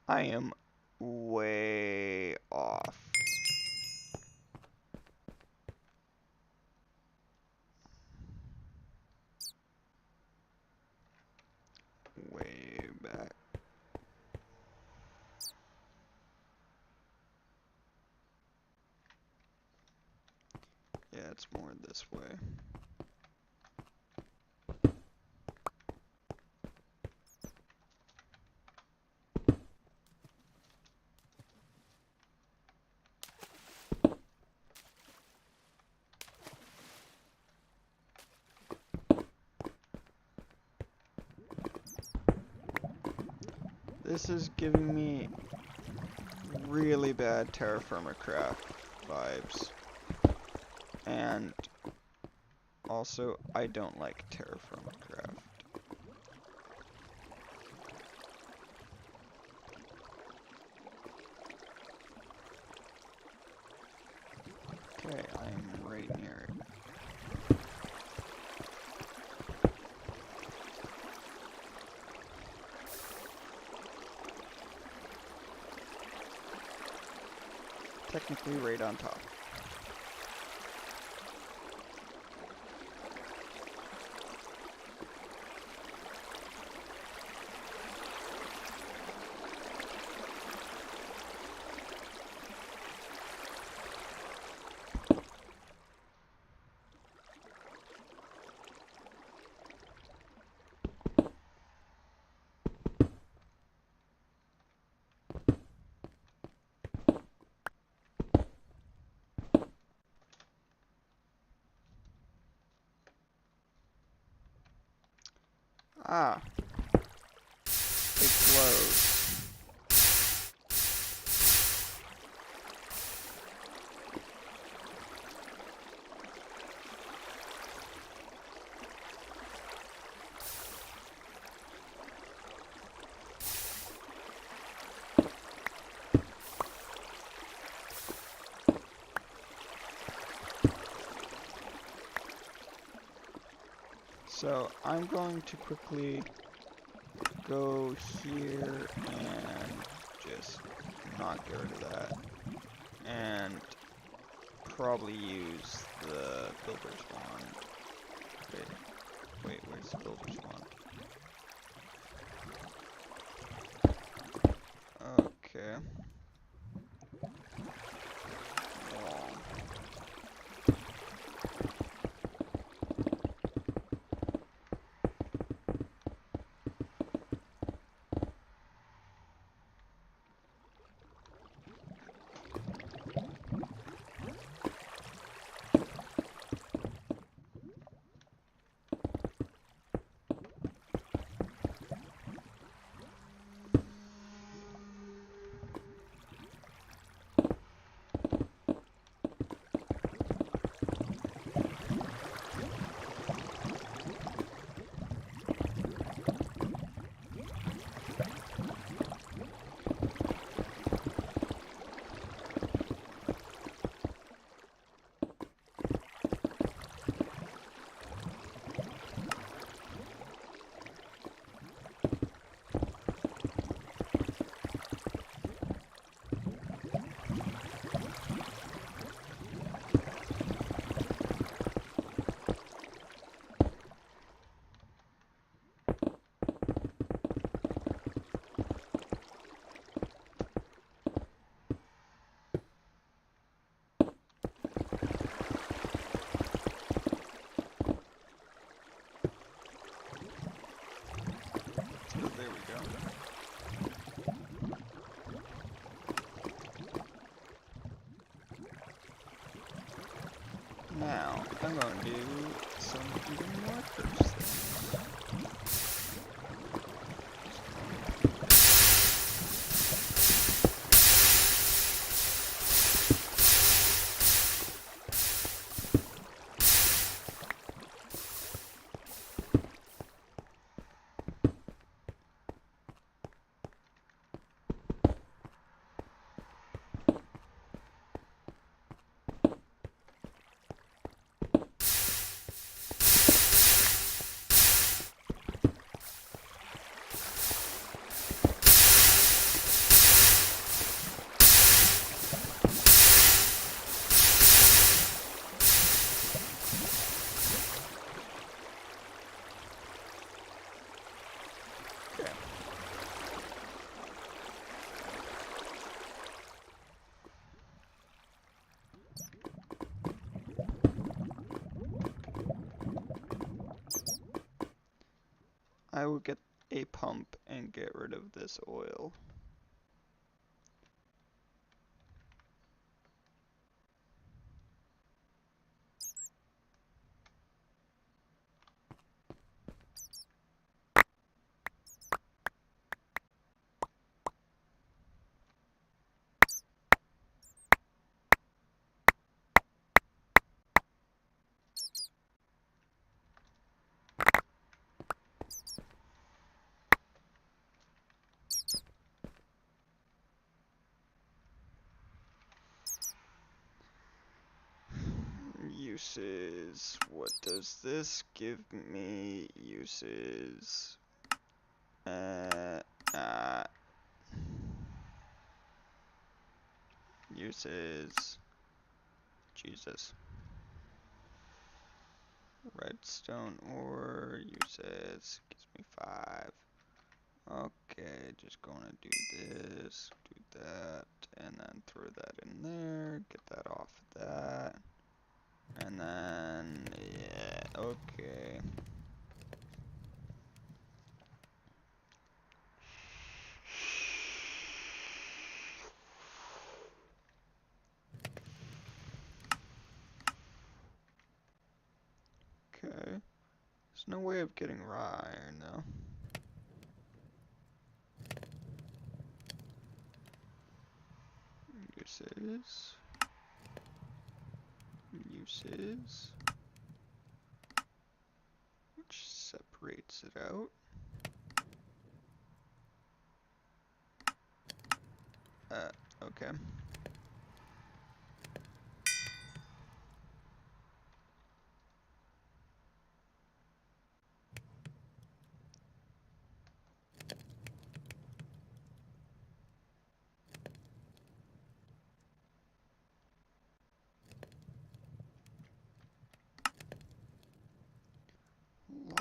I am way off. Way back. Yeah, it's more this way. This is giving me really bad Terraformer Craft vibes. And also, I don't like Terraformer Craft. Okay, I'm right near it. Technically right on top. Ah, it glows. So I'm going to quickly go here and just not get rid of that. and probably use the builder's wand. Wait, where's the builder's wand? Okay. Wall. There we go. Now, I'm going to do some even more cursed things. Okay. I will get a pump and get rid of this oil. Uses. What does this give me? Uses. Uses. Jesus. Redstone ore. Uses. Gives me 5. Okay, just gonna do this, do that, and then throw that in there, get that off of that, and then, yeah, okay. Okay, there's no way of getting raw iron though. Uses. Uses. Which separates it out. Okay.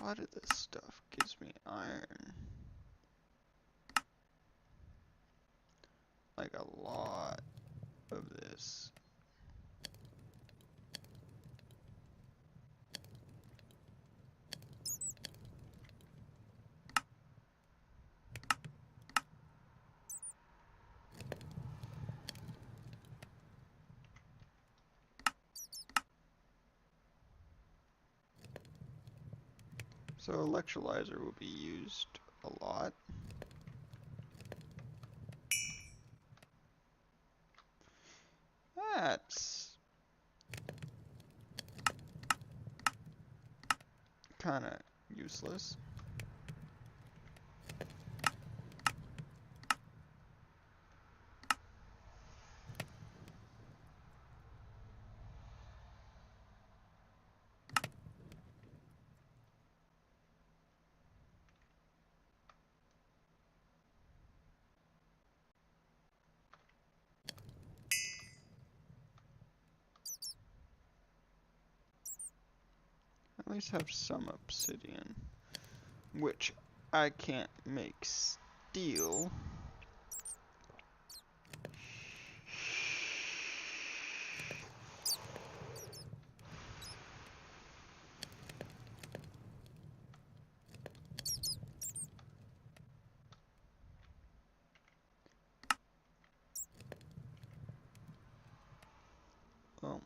lot of this stuff gives me iron. Like a lot of this. So electrolyzer will be used a lot. That's kind of useless. At least have some obsidian, which I can't make steel. Well,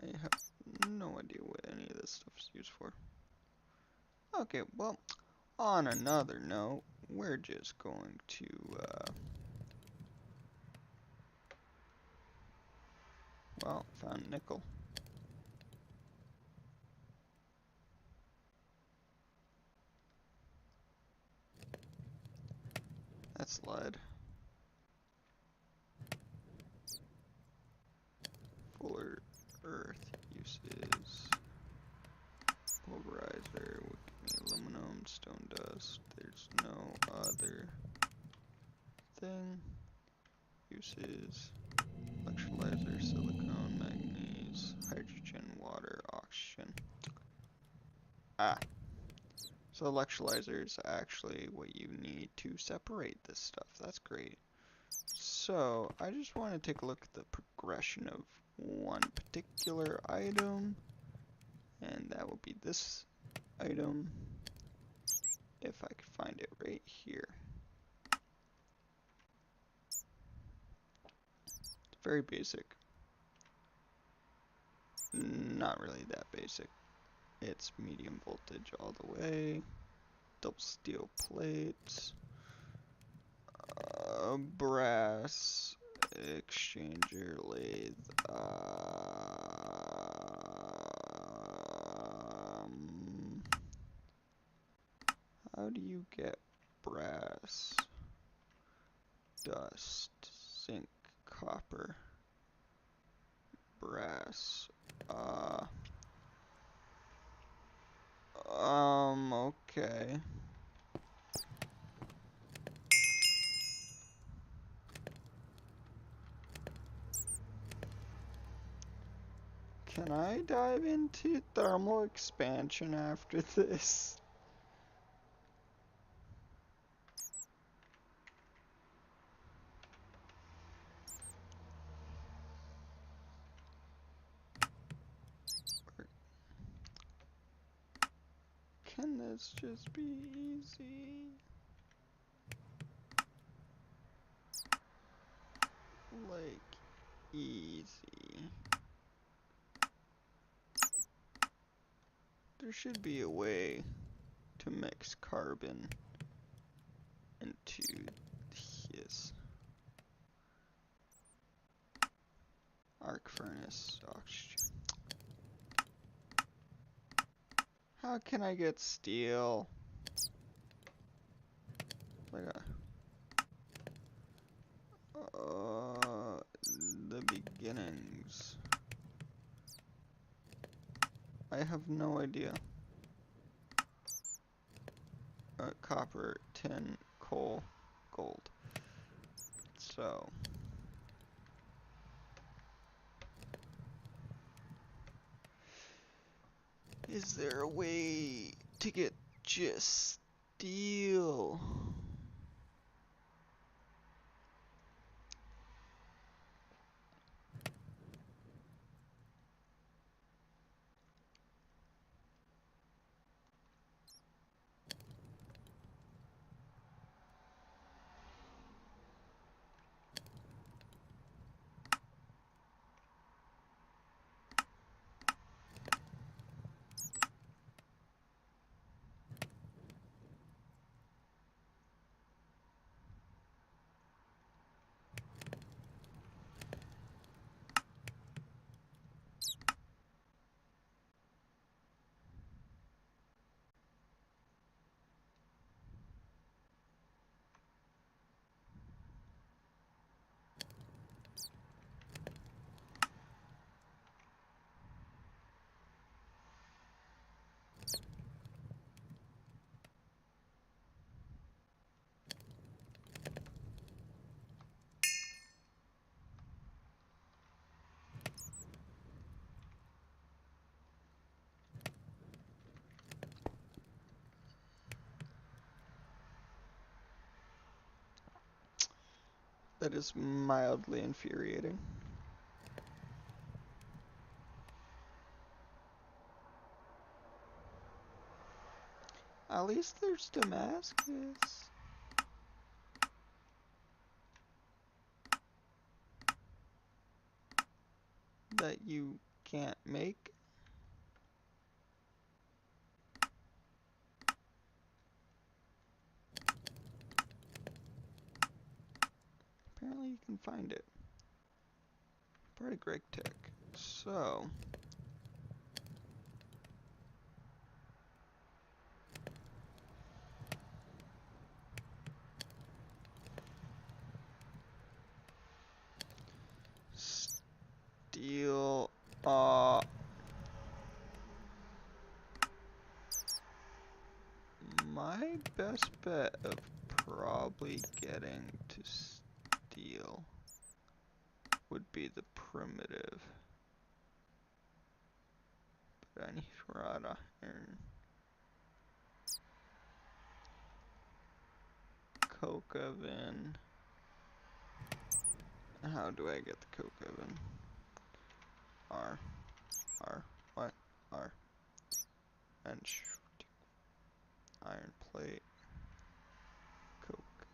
I have no idea what any of this stuff is used for. Okay, well, on another note, we're just going to, well, found nickel. That's lead. Fuller earth uses. Pulverizer would give me aluminum, stone dust. There's no other thing. Uses electrolyzer, silicone, manganese, hydrogen, water, oxygen. Ah. So electrolyzer is actually what you need to separate this stuff. That's great. So I just want to take a look at the progression of one particular item, and that will be this item, if I could find it right here. It's very basic. Not really that basic. It's medium voltage all the way, double steel plates, brass exchanger lathe, how do you get brass, dust, zinc, copper, brass, okay. Can I dive into thermal expansion after this? Can this just be easy? Like, easy. There should be a way to mix carbon into this. Arc furnace, oxygen. How can I get steel? Like the beginnings. I have no idea. Copper, tin, coal, gold. So Is there a way to get just steel? That is mildly infuriating. At least there's Damascus. That you can't make. Apparently you can find it. Part of Greg Tech. So steel my best bet of probably getting to steel would be the primitive. But I need wrought iron. Coke oven. How do I get the coke oven? R. What? R. Bench. Iron plate. Coke.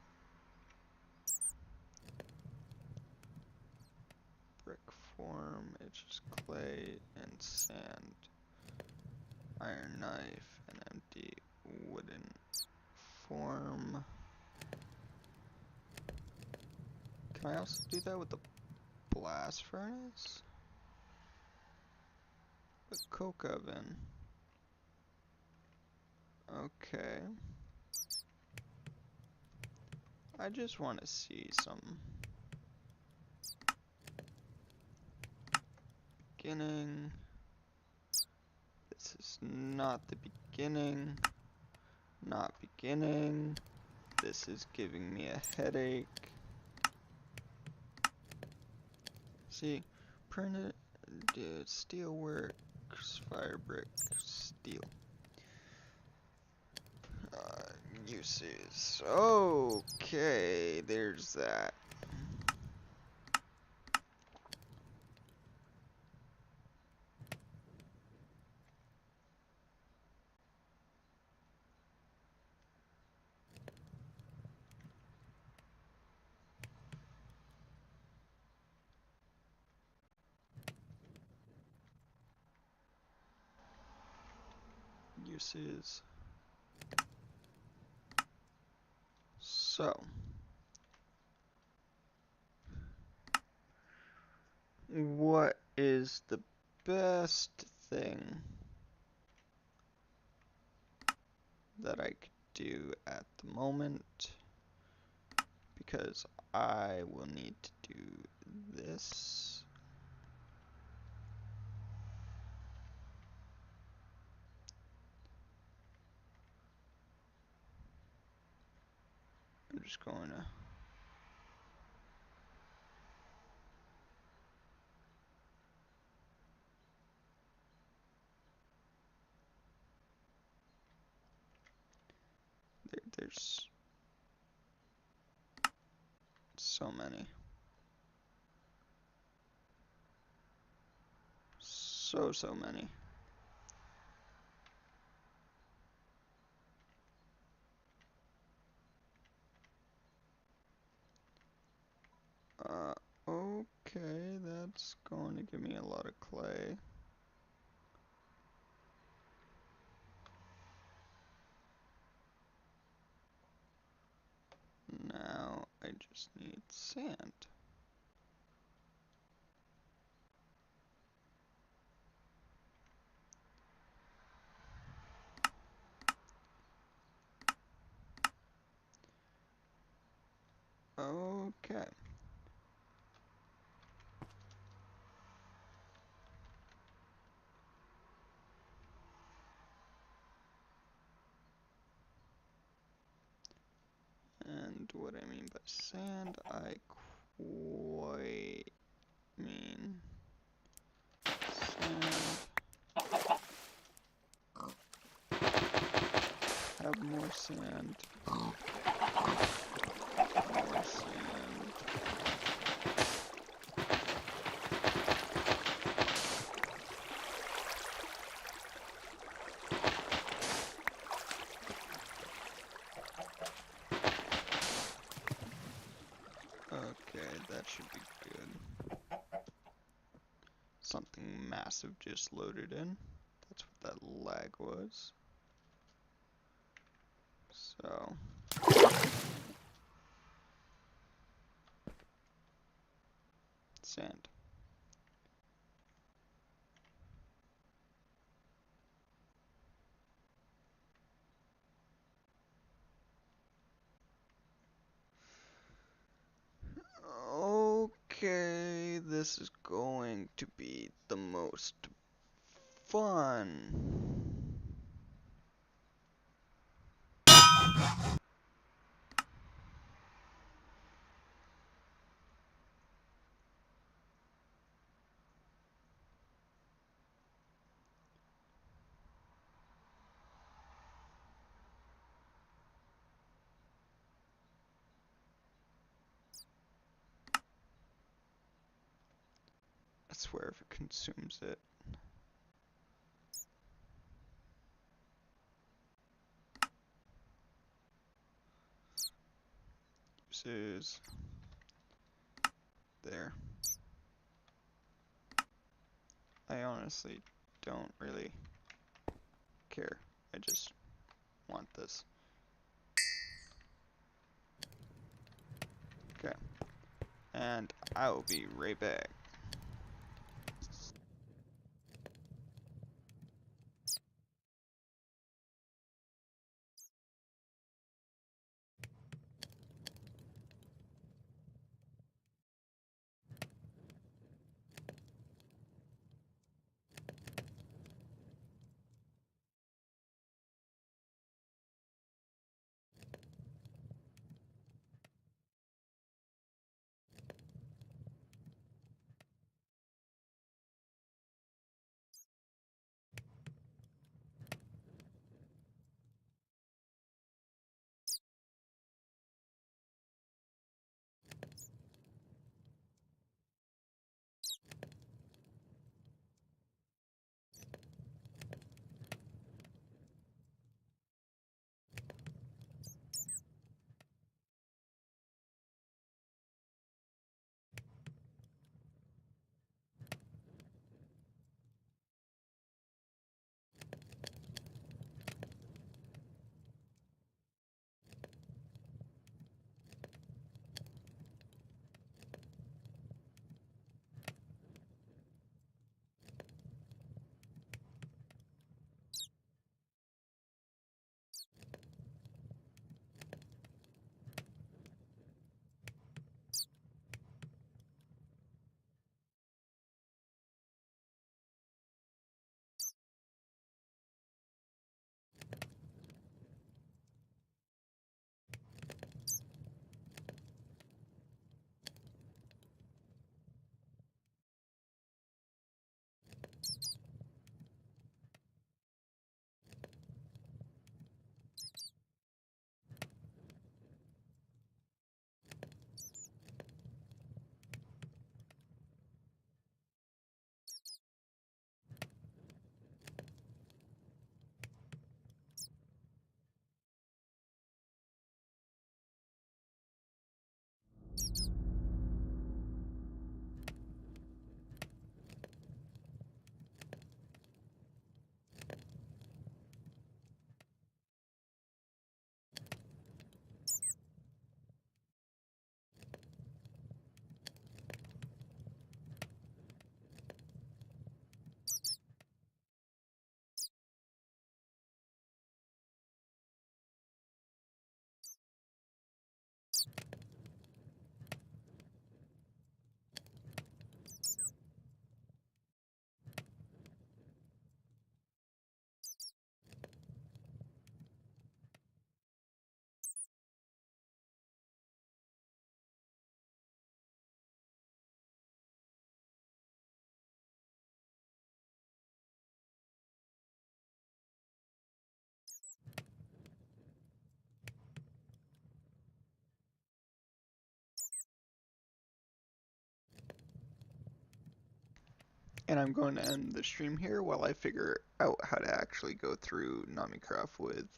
Brick form. It's just clay and sand. Iron knife. An empty wooden form. Can I also do that with the blast furnace? The coke oven. Okay. I just want to see some beginning. This is not the beginning. Not beginning. This is giving me a headache. See, printed steel works, fire brick, steel. Uses. Okay, there's that. Uses. So, what is the best thing that I could do at the moment? Because I will need to do this. I'm just going to There's so many. So many. Okay, that's going to give me a lot of clay. Now I just need sand. Okay. And what I mean by sand, I quite mean sand. Have more sand. More sand. Okay, that should be good. Something massive just loaded in. That's what that lag was. So, sand. Okay, this is going to be the most fun. I swear if it consumes it. Uses there. I honestly don't really care. I just want this. Okay. And I will be right back. And I'm going to end the stream here while I figure out how to actually go through Namicraft with